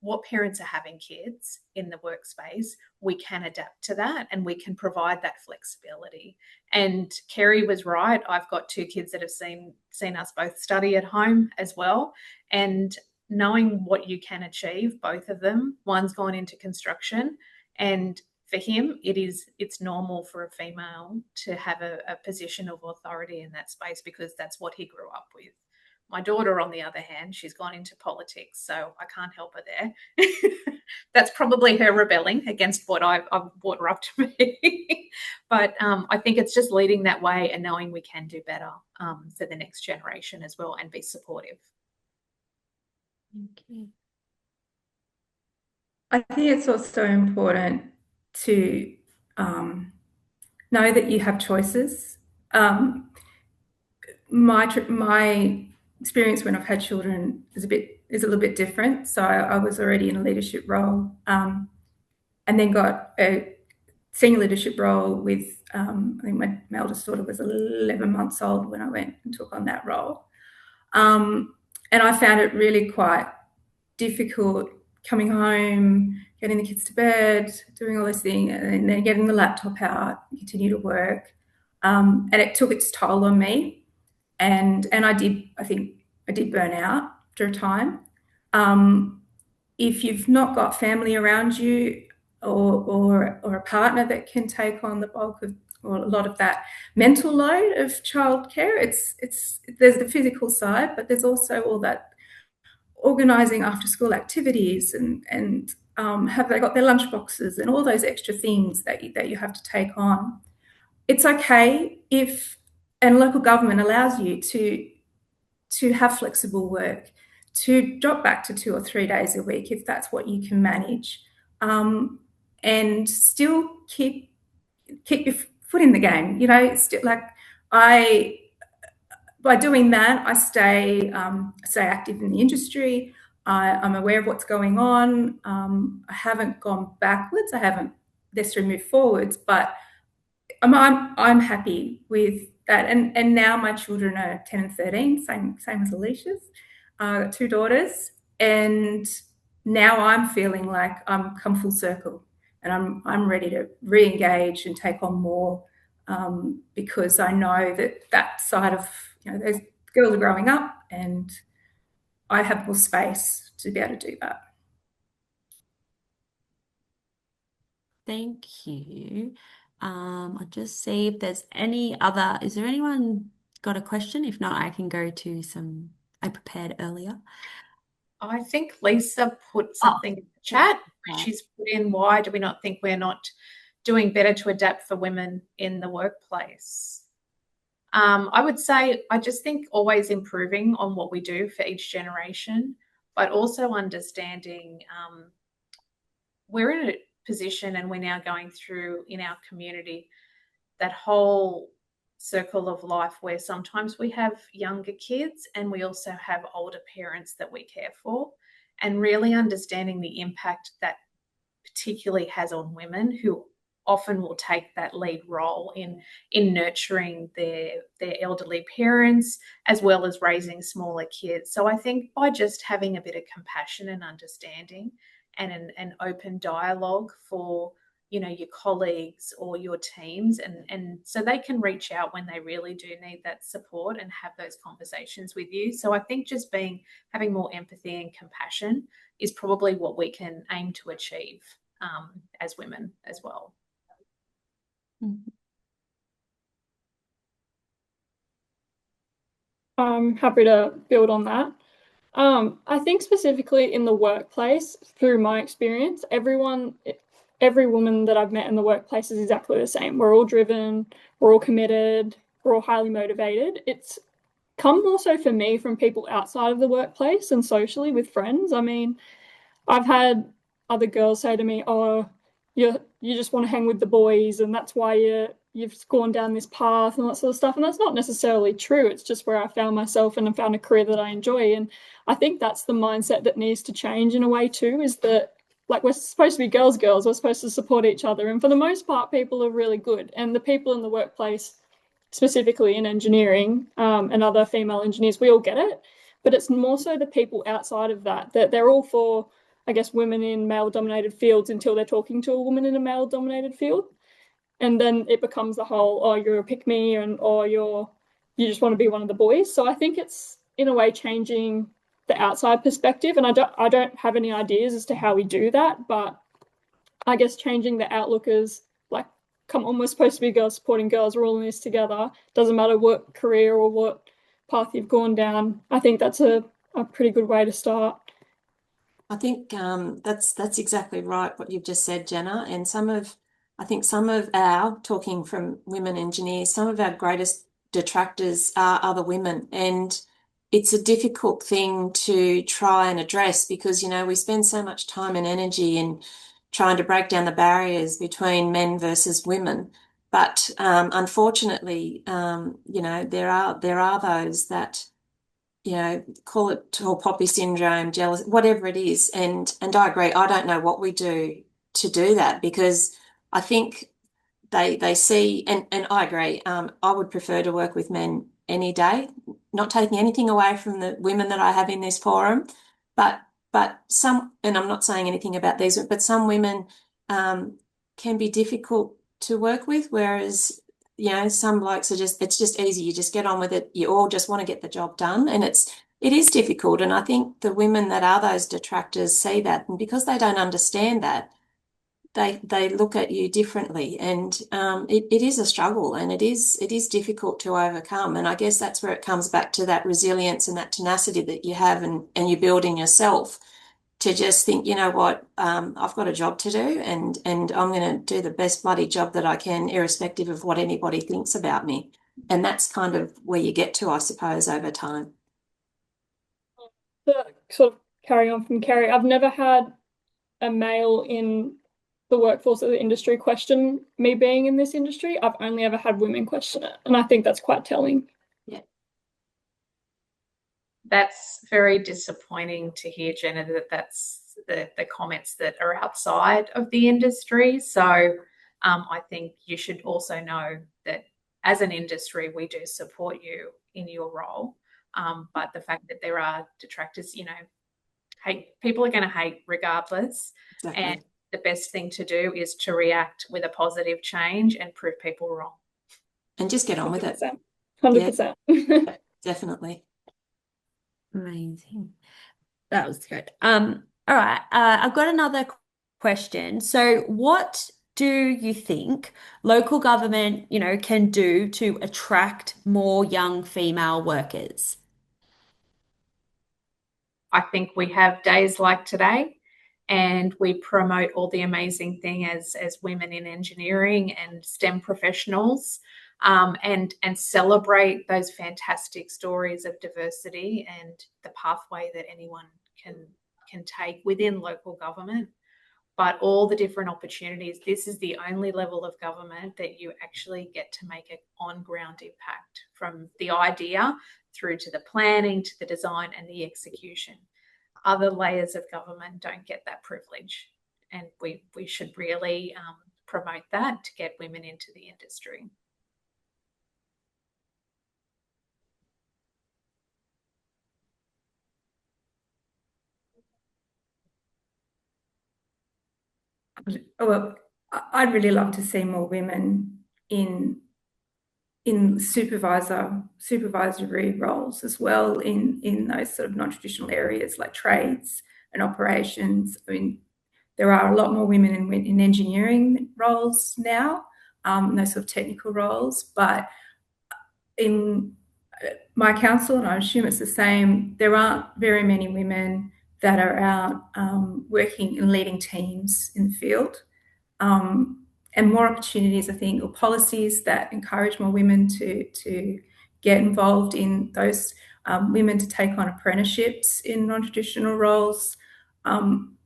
what parents are having kids in the workspace, we can adapt to that and we can provide that flexibility. And Kerry was right. I've got two kids that have seen us both study at home as well. And knowing what you can achieve, both of them, one's gone into construction, and for him, it's normal for a female to have a position of authority in that space, because that's what he grew up with. My daughter, on the other hand, she's gone into politics, so I can't help her there. That's probably her rebelling against what I've brought her up to be. But I think it's just leading that way and knowing we can do better for the next generation as well, and be supportive. Okay. I think it's also important to know that you have choices. My experience when I've had children is a little bit different. So I was already in a leadership role, and then got a senior leadership role with, I think my eldest daughter was 11 months old when I went and took on that role. And I found it really quite difficult coming home, getting the kids to bed, doing all this thing, and then getting the laptop out, continue to work. And it took its toll on me. And I think I did burn out after a time. If you've not got family around you, or a partner that can take on the bulk of, or a lot of that mental load of childcare, there's the physical side, but there's also all that organising after school activities, and have they got their lunch boxes and all those extra things that you have to take on. It's okay if, and local government allows you to have flexible work, to drop back to 2 or 3 days a week if that's what you can manage, and still keep your foot in the game. You know, still, like I by doing that, I stay active in the industry. I'm aware of what's going on. I haven't gone backwards. I haven't necessarily moved forwards, but I'm happy with that. And now my children are 10 and 13, same as Alicia's. Got two daughters, and now I'm feeling like I'm come full circle, and I'm ready to re-engage and take on more, because I know that side of, you know, those girls are growing up, and I have more space to be able to do that. Thank you. I'll just see if there's any other. Is there anyone got a question? If not, I can go to some I prepared earlier. I think Lisa put Oh, something in the chat. right. She's put in, why do we not think we're not doing better to adapt for women in the workplace? I would say I just think always improving on what we do for each generation, but also understanding we're in a position and we're now going through in our community that whole circle of life where sometimes we have younger kids and we also have older parents that we care for, and really understanding the impact that particularly has on women who often will take that lead role in nurturing their elderly parents as well as raising smaller kids. So I think by just having a bit of compassion and understanding and an open dialogue for, you know, your colleagues or your teams, and so they can reach out when they really do need that support and have those conversations with you. So I think just having more empathy and compassion is probably what we can aim to achieve as women as well. I'm happy to build on that. I think specifically in the workplace, through my experience, every woman that I've met in the workplace is exactly the same. We're all driven, we're all committed, we're all highly motivated. It's come more so for me from people outside of the workplace and socially with friends. I mean, I've had other girls say to me, "Oh, you just want to hang with the boys, and that's why you've gone down this path and that sort of stuff." And that's not necessarily true. It's just where I found myself and I found a career that I enjoy. And I think that's the mindset that needs to change in a way too, is that like we're supposed to be girls, we're supposed to support each other. And for the most part, people are really good. And the people in the workplace, specifically in engineering, and other female engineers, we all get it. But it's more so the people outside of that they're all for, I guess, women in male-dominated fields until they're talking to a woman in a male-dominated field. And then it becomes the whole, oh, you're a pick-me, or you just want to be one of the boys. So I think it's in a way changing the outside perspective. And I don't have any ideas as to how we do that, but I guess changing the outlook is like, come on, we're supposed to be girls supporting girls, we're all in this together. Doesn't matter what career or what path you've gone down. I think that's a pretty good way to start. I think that's exactly right what you've just said, Jenna. And I think some of our, talking from women engineers, some of our greatest detractors are other women. And it's a difficult thing to try and address because, you know, we spend so much time and energy in trying to break down the barriers between men versus women. But unfortunately, you know, there are those that, you know, call it tall poppy syndrome, jealous, whatever it is. And I agree. I don't know what we do to do that because I think they see, and I agree. I would prefer to work with men any day, not taking anything away from the women that I have in this forum, but some, and I'm not saying anything about these, but some women can be difficult to work with, whereas, you know, some blokes are just, it's just easy. You just get on with it. You all just want to get the job done. And it is difficult. And I think the women that are those detractors see that. And because they don't understand that, they look at you differently. And it is a struggle and it is difficult to overcome. And I guess that's where it comes back to that resilience and that tenacity that you have and you build in yourself to just think, you know what, I've got a job to do and I'm going to do the best bloody job that I can, irrespective of what anybody thinks about me. And that's kind of where you get to, I suppose, over time. To sort of carry on from Kerry, I've never had a male in the workforce of the industry question me being in this industry. I've only ever had women question it, and I think that's quite telling. Yeah. That's very disappointing to hear, Jenna, that that's the comments that are outside of the industry. So I think you should also know that as an industry, we do support you in your role. But the fact that there are detractors, hate, people are going to hate regardless. Exactly. And the best thing to do is to react with a positive change and prove people wrong. And just get on with it. 100%. Yeah, definitely. Amazing. That was good. All right. I've got another question. So, what do you think local government, can do to attract more young female workers? I think we have days like today, and we promote all the amazing thing as women in engineering and STEM professionals, and celebrate those fantastic stories of diversity and the pathway that anyone can take within local government. But all the different opportunities, this is the only level of government that you actually get to make an on-ground impact, from the idea through to the planning, to the design and the execution. Other layers of government don't get that privilege, and we should really promote that to get women into the industry. Well, I'd really love to see more women in supervisory roles as well, in those sort of non-traditional areas like trades and operations. I mean, there are a lot more women in engineering roles now, those sort of technical roles, but in my council, and I assume it's the same, there aren't very many women that are out working and leading teams in the field. And more opportunities, I think, or policies that encourage more women to get involved in those, women to take on apprenticeships in non-traditional roles. And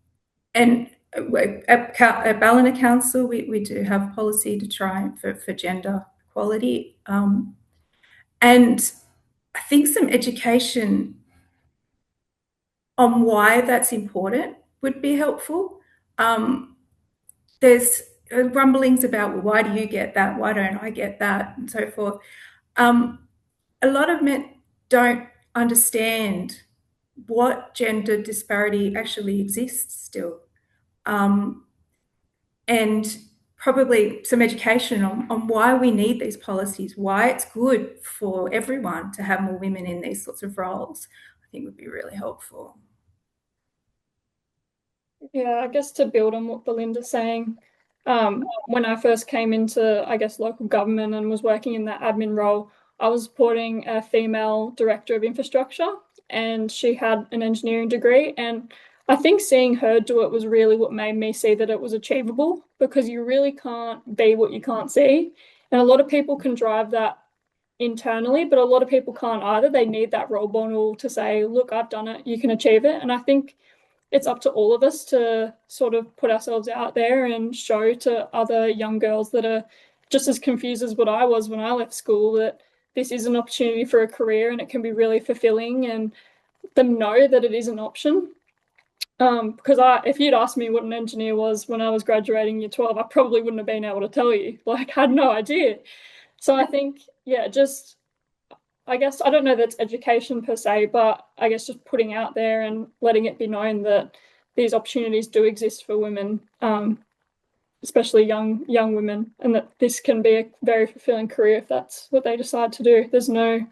at Ballina Council, we do have policy to try for gender equality. And I think some education on why that's important would be helpful. There's rumblings about, well, why do you get that? Why don't I get that? And so forth. A lot of men don't understand what gender disparity actually exists still. And probably some education on why we need these policies, why it's good for everyone to have more women in these sorts of roles, I think would be really helpful. Yeah, I guess to build on what Belinda's saying, when I first came into, I guess, local government and was working in that admin role, I was supporting a female director of infrastructure, and she had an engineering degree. And I think seeing her do it was really what made me see that it was achievable, because you really can't be what you can't see. And a lot of people can drive that internally, but a lot of people can't either. They need that role model to say, look, I've done it, you can achieve it. And I think it's up to all of us to sort of put ourselves out there and show to other young girls that are just as confused as what I was when I left school, that this is an opportunity for a career and it can be really fulfilling, and them know that it is an option. Because if you'd asked me what an engineer was when I was graduating year 12, I probably wouldn't have been able to tell you. Like, I had no idea. So I think, yeah, just I guess I don't know that's education per se, but I guess just putting out there and letting it be known that these opportunities do exist for women, especially young women, and that this can be a very fulfilling career if that's what they decide to do. There's no,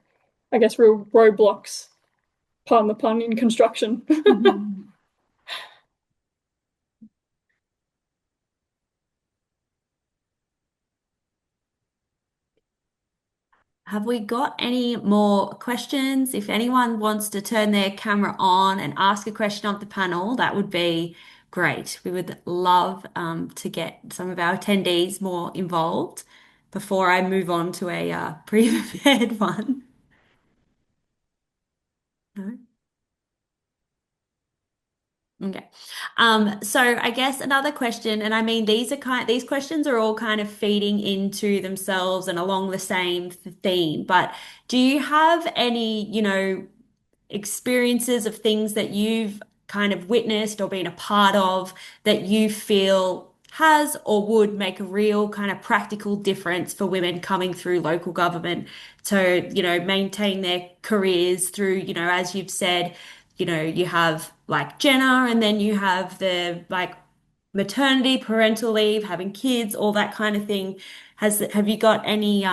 I guess, real roadblocks, pardon the pun, in construction. Have we got any more questions? If anyone wants to turn their camera on and ask a question of the panel, that would be great. We would love to get some of our attendees more involved before I move on to a pre-prepared one. No? Okay. So I guess another question, and I mean these questions are all kind of feeding into themselves and along the same theme, but do you have any, experiences of things that you've kind of witnessed or been a part of that you feel has or would make a real kind of practical difference for women coming through local government to, maintain their careers through, as you've said, you have like Jenna and then you have the like maternity, parental leave, having kids, all that kind of thing. Have you got any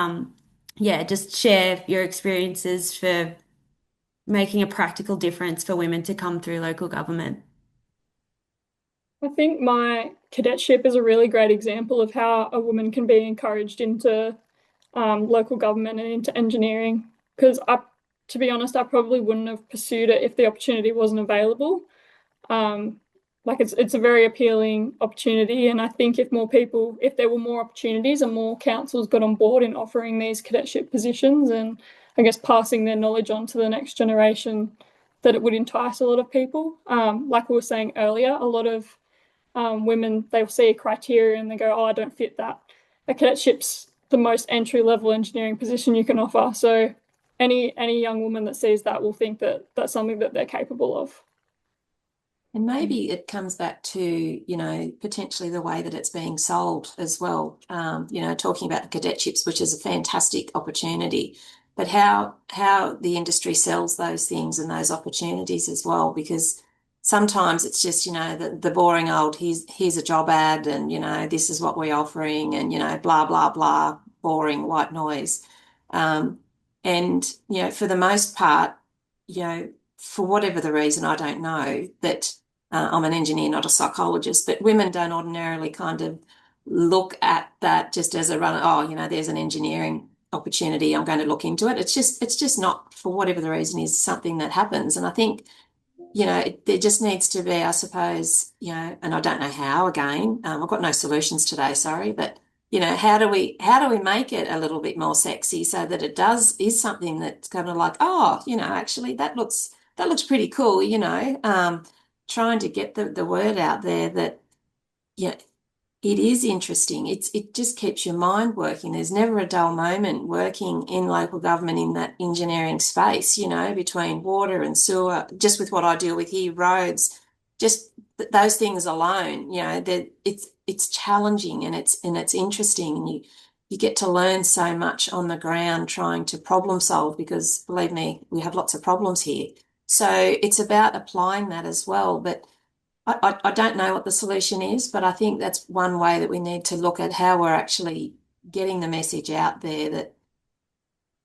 just share your experiences for making a practical difference for women to come through local government. I think my cadetship is a really great example of how a woman can be encouraged into local government and into engineering. Because to be honest, I probably wouldn't have pursued it if the opportunity wasn't available. Um, like it's a very appealing opportunity, and I think if there were more opportunities and more councils got on board in offering these cadetship positions, and I guess passing their knowledge on to the next generation, that it would entice a lot of people. Like we were saying earlier, a lot of women they'll see a criteria and they go, "Oh, I don't fit that." A cadetship's the most entry level engineering position you can offer, so any young woman that sees that will think that that's something that they're capable of. And maybe it comes back to, potentially the way that it's being sold as well. Talking about the cadetships, which is a fantastic opportunity, but how the industry sells those things and those opportunities as well, because sometimes it's just, the boring old, here's a job ad and, this is what we're offering and, blah, blah, blah, boring white noise. And, for the most part, for whatever the reason, I don't know, that I'm an engineer, not a psychologist, but women don't ordinarily kind of look at that just as a run. Oh, there's an engineering opportunity. I'm going to look into it. It's just not, for whatever the reason, is something that happens. And I think, there just needs to be, I suppose, and I don't know how. Again, I've got no solutions today. Sorry, but how do we make it a little bit more sexy so that is something that's kind of like, oh, actually that looks pretty cool, trying to get the word out there that, yeah, it is interesting. It just keeps your mind working. There's never a dull moment working in local government in that engineering space, between water and sewer, just with what I deal with here, roads, just those things alone, that it's challenging and it's interesting, and you get to learn so much on the ground trying to problem solve, because believe me, we have lots of problems here. So it's about applying that as well. But I don't know what the solution is, but I think that's one way that we need to look at how we're actually getting the message out there that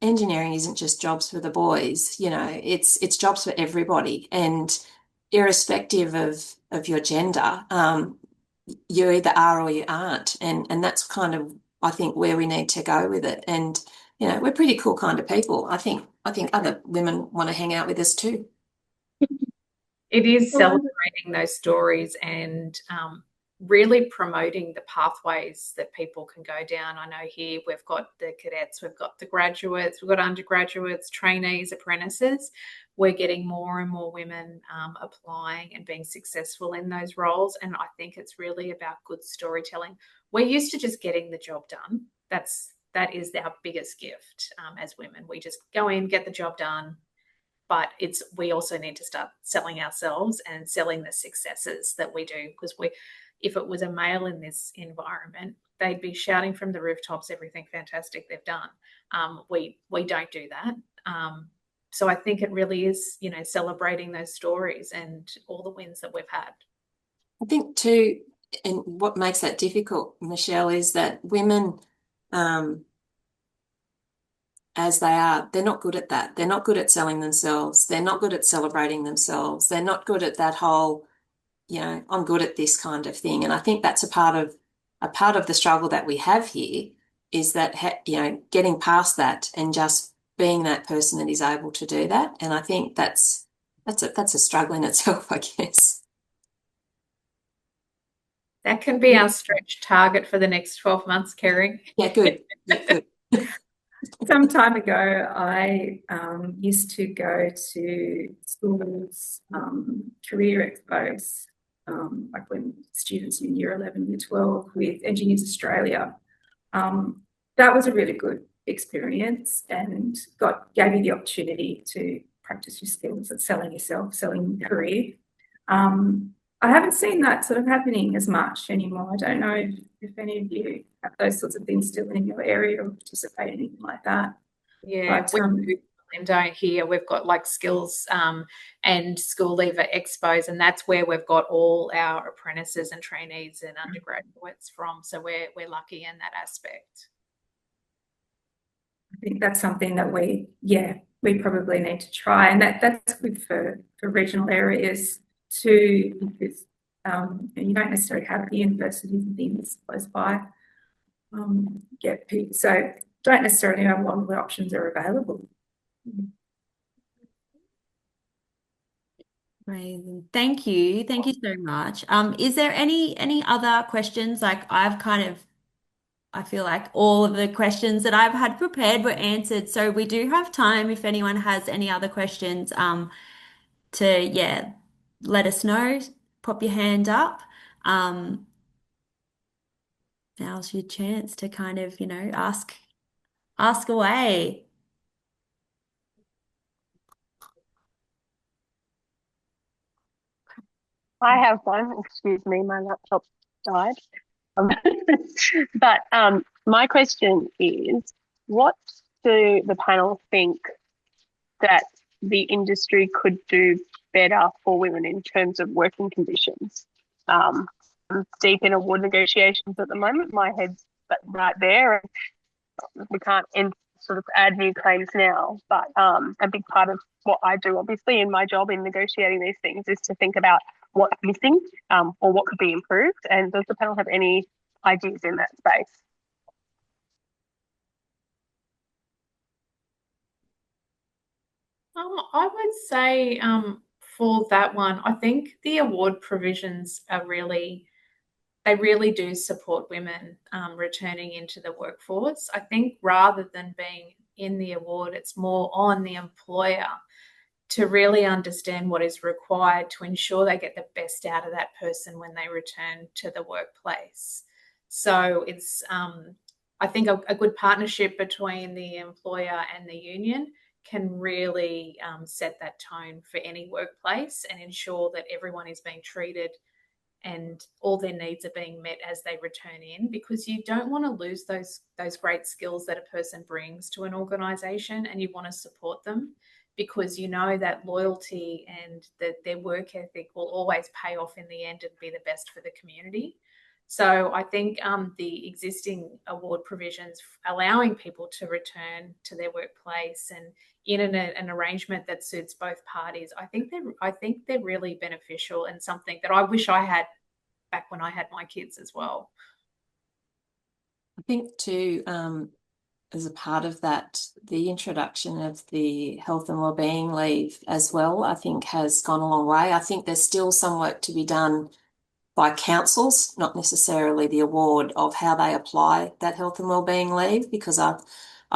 engineering isn't just jobs for the boys, it's jobs for everybody. And irrespective of your gender, you either are or you aren't. And that's kind of, I think, where we need to go with it. And, we're pretty cool kind of people. I think other women want to hang out with us too. It is celebrating those stories and really promoting the pathways that people can go down. I know here we've got the cadets, we've got the graduates, we've got undergraduates, trainees, apprentices. We're getting more and more women applying and being successful in those roles. And I think it's really about good storytelling. We're used to just getting the job done. That is our biggest gift as women. We just go in, get the job done, but we also need to start selling ourselves and selling the successes that we do, because if it was a male in this environment, they'd be shouting from the rooftops everything fantastic they've done. We don't do that. So I think it really is, celebrating those stories and all the wins that we've had. I think too, and what makes that difficult, Michelle, is that women, as they are, they're not good at that. They're not good at selling themselves. They're not good at celebrating themselves. They're not good at that whole, I'm good at this kind of thing. And I think that's a part of the struggle that we have here, is that, getting past that and just being that person that is able to do that. And I think that's a struggle in itself, I guess. That can be our stretch target for the next 12 months, Kerry. Yeah, good. Yeah, good. Some time ago, I used to go to schools' career expos like when students in year 11, year 12 with Engineers Australia. That was a really good experience and gave you the opportunity to practice your skills at selling yourself, selling your career. I haven't seen that sort of happening as much anymore. I don't know if any of you have those sorts of things still in your area or participate in anything like that. Yeah, But, Lindo here, we've got like skills and school leaver expos, and that's where we've got all our apprentices and trainees and undergraduates from. So we're lucky in that aspect. I think that's something that we probably need to try, and that's good for regional areas too, because you don't necessarily have the universities and things close by. So don't necessarily know what the options are available. Amazing. Thank you. Thank you so much. Is there any other questions? Like I feel like all of the questions that I've had prepared were answered. So we do have time if anyone has any other questions, to let us know. Pop your hand up. Now's your chance to kind of, ask away. I have one. Excuse me, my laptop died. Um, but my question is, what do the panel think that the industry could do better for women in terms of working conditions? I'm deep in award negotiations at the moment. My head's right there. We can't sort of add new claims now, but a big part of what I do, obviously, in my job in negotiating these things is to think about what's missing or what could be improved. And does the panel have any ideas in that space? I would say for that one, I think the award provisions are they really do support women returning into the workforce. I think rather than being in the award, it's more on the employer to really understand what is required to ensure they get the best out of that person when they return to the workplace. So it's, I think, a good partnership between the employer and the union can really set that tone for any workplace and ensure that everyone is being treated and all their needs are being met as they return in, because you don't want to lose those great skills that a person brings to an organisation, and you want to support them because you know that loyalty and that their work ethic will always pay off in the end and be the best for the community. So I think the existing award provisions allowing people to return to their workplace and in an arrangement that suits both parties, I think they're really beneficial and something that I wish I had back when I had my kids as well. I think too, as a part of that, the introduction of the health and wellbeing leave as well, I think has gone a long way. I think there's still some work to be done by councils, not necessarily the award, of how they apply that health and wellbeing leave, because I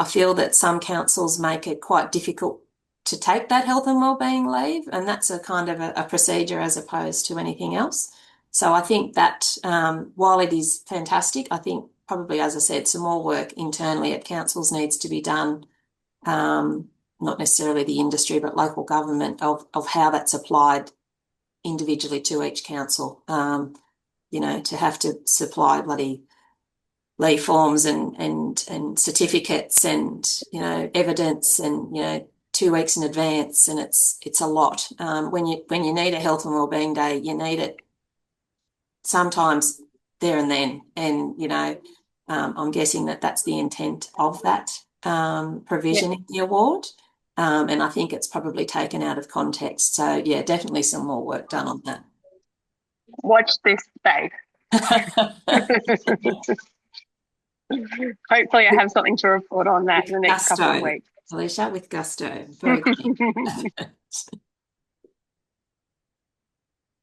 feel that some councils make it quite difficult to take that health and wellbeing leave, and that's a kind of a procedure as opposed to anything else. So I think that while it is fantastic, I think probably, as I said, some more work internally at councils needs to be done, not necessarily the industry, but local government, of how that's applied individually to each council. To have to supply bloody leave forms and certificates and evidence and 2 weeks in advance, and it's a lot. When you need a health and wellbeing day, you need it sometimes there and then, and I'm guessing that that's the intent of that provision in the award. And I think it's probably taken out of context. So yeah, definitely some more work done on that. Watch this space. Hopefully I have something to report on that in the next couple of weeks. Alicia, with gusto. Very good.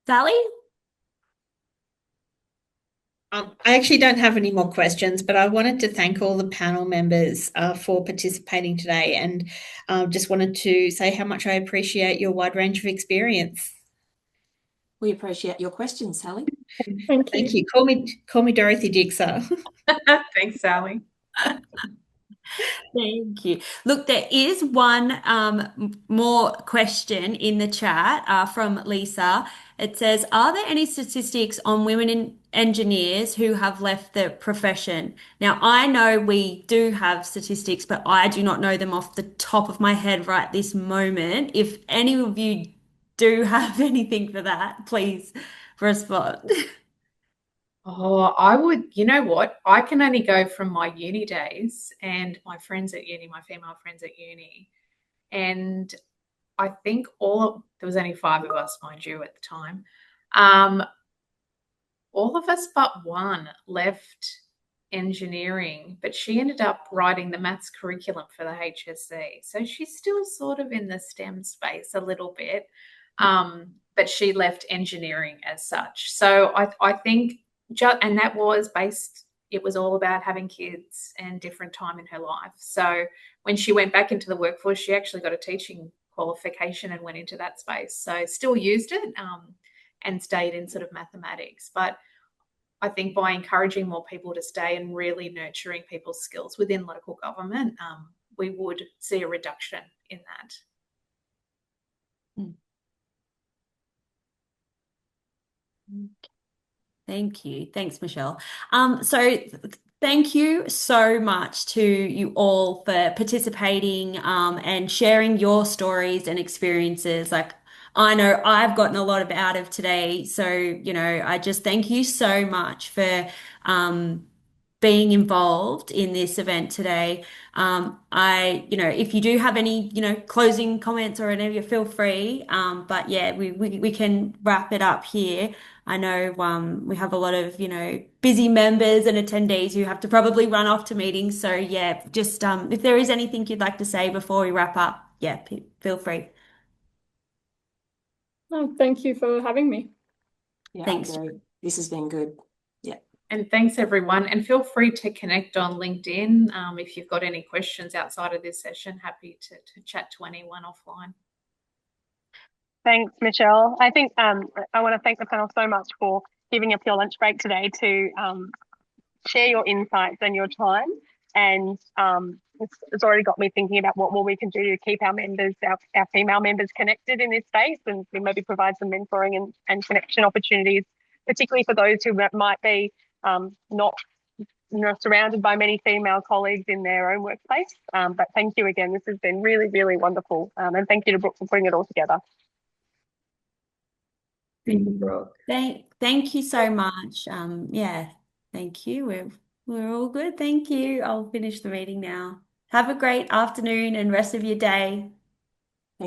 Sally? I actually don't have any more questions, but I wanted to thank all the panel members for participating today, and just wanted to say how much I appreciate your wide range of experience. We appreciate your questions, Sally. Thank Thank you. you. Call me Dorothy Dixer. Thanks, Sally. Thank you. Look, there is one more question in the chat from Lisa. It says, are there any statistics on women in engineers who have left the profession? Now, I know we do have statistics, but I do not know them off the top of my head right this moment. If any of you do have anything for that, please respond. Oh, I would, you know what? I can only go from my uni days and my friends at uni, my female friends at uni. And I think there was only five of us, mind you, at the time. All of us but one left engineering, but she ended up writing the maths curriculum for the HSC. So she's still sort of in the STEM space a little bit, but she left engineering as such. So I think, and that was based, it was all about having kids and different time in her life. So when she went back into the workforce, she actually got a teaching qualification and went into that space. So still used it and stayed in sort of mathematics. But I think by encouraging more people to stay and really nurturing people's skills within local government, we would see a reduction in that. Thank you. Thanks, Michelle. So thank you so much to you all for participating and sharing your stories and experiences. Like, I know I've gotten a lot out of today. So, I just thank you so much for being involved in this event today. If you do have any, closing comments or whatever, feel free. But yeah, we can wrap it up here. I know we have a lot of, busy members and attendees who have to probably run off to meetings. So yeah, just if there is anything you'd like to say before we wrap up, yeah, feel free. Oh, thank you for having me. Yeah, Thanks. I agree. This has been good. Yeah. And thanks, everyone. And feel free to connect on LinkedIn if you've got any questions outside of this session. Happy to chat to anyone offline. Thanks, Michelle. I think I want to thank the panel so much for giving up your lunch break today to share your insights and your time. And it's already got me thinking about what more we can do to keep our members, our female members, connected in this space, and maybe provide some mentoring and connection opportunities, particularly for those who might be not surrounded by many female colleagues in their own workplace. But thank you again. This has been really, really wonderful. And thank you to Brooke for putting it all together. Thank you, Brooke. Thank you so much. Yeah, thank you. We're all good. Thank you. I'll finish the meeting now. Have a great afternoon and rest of your day.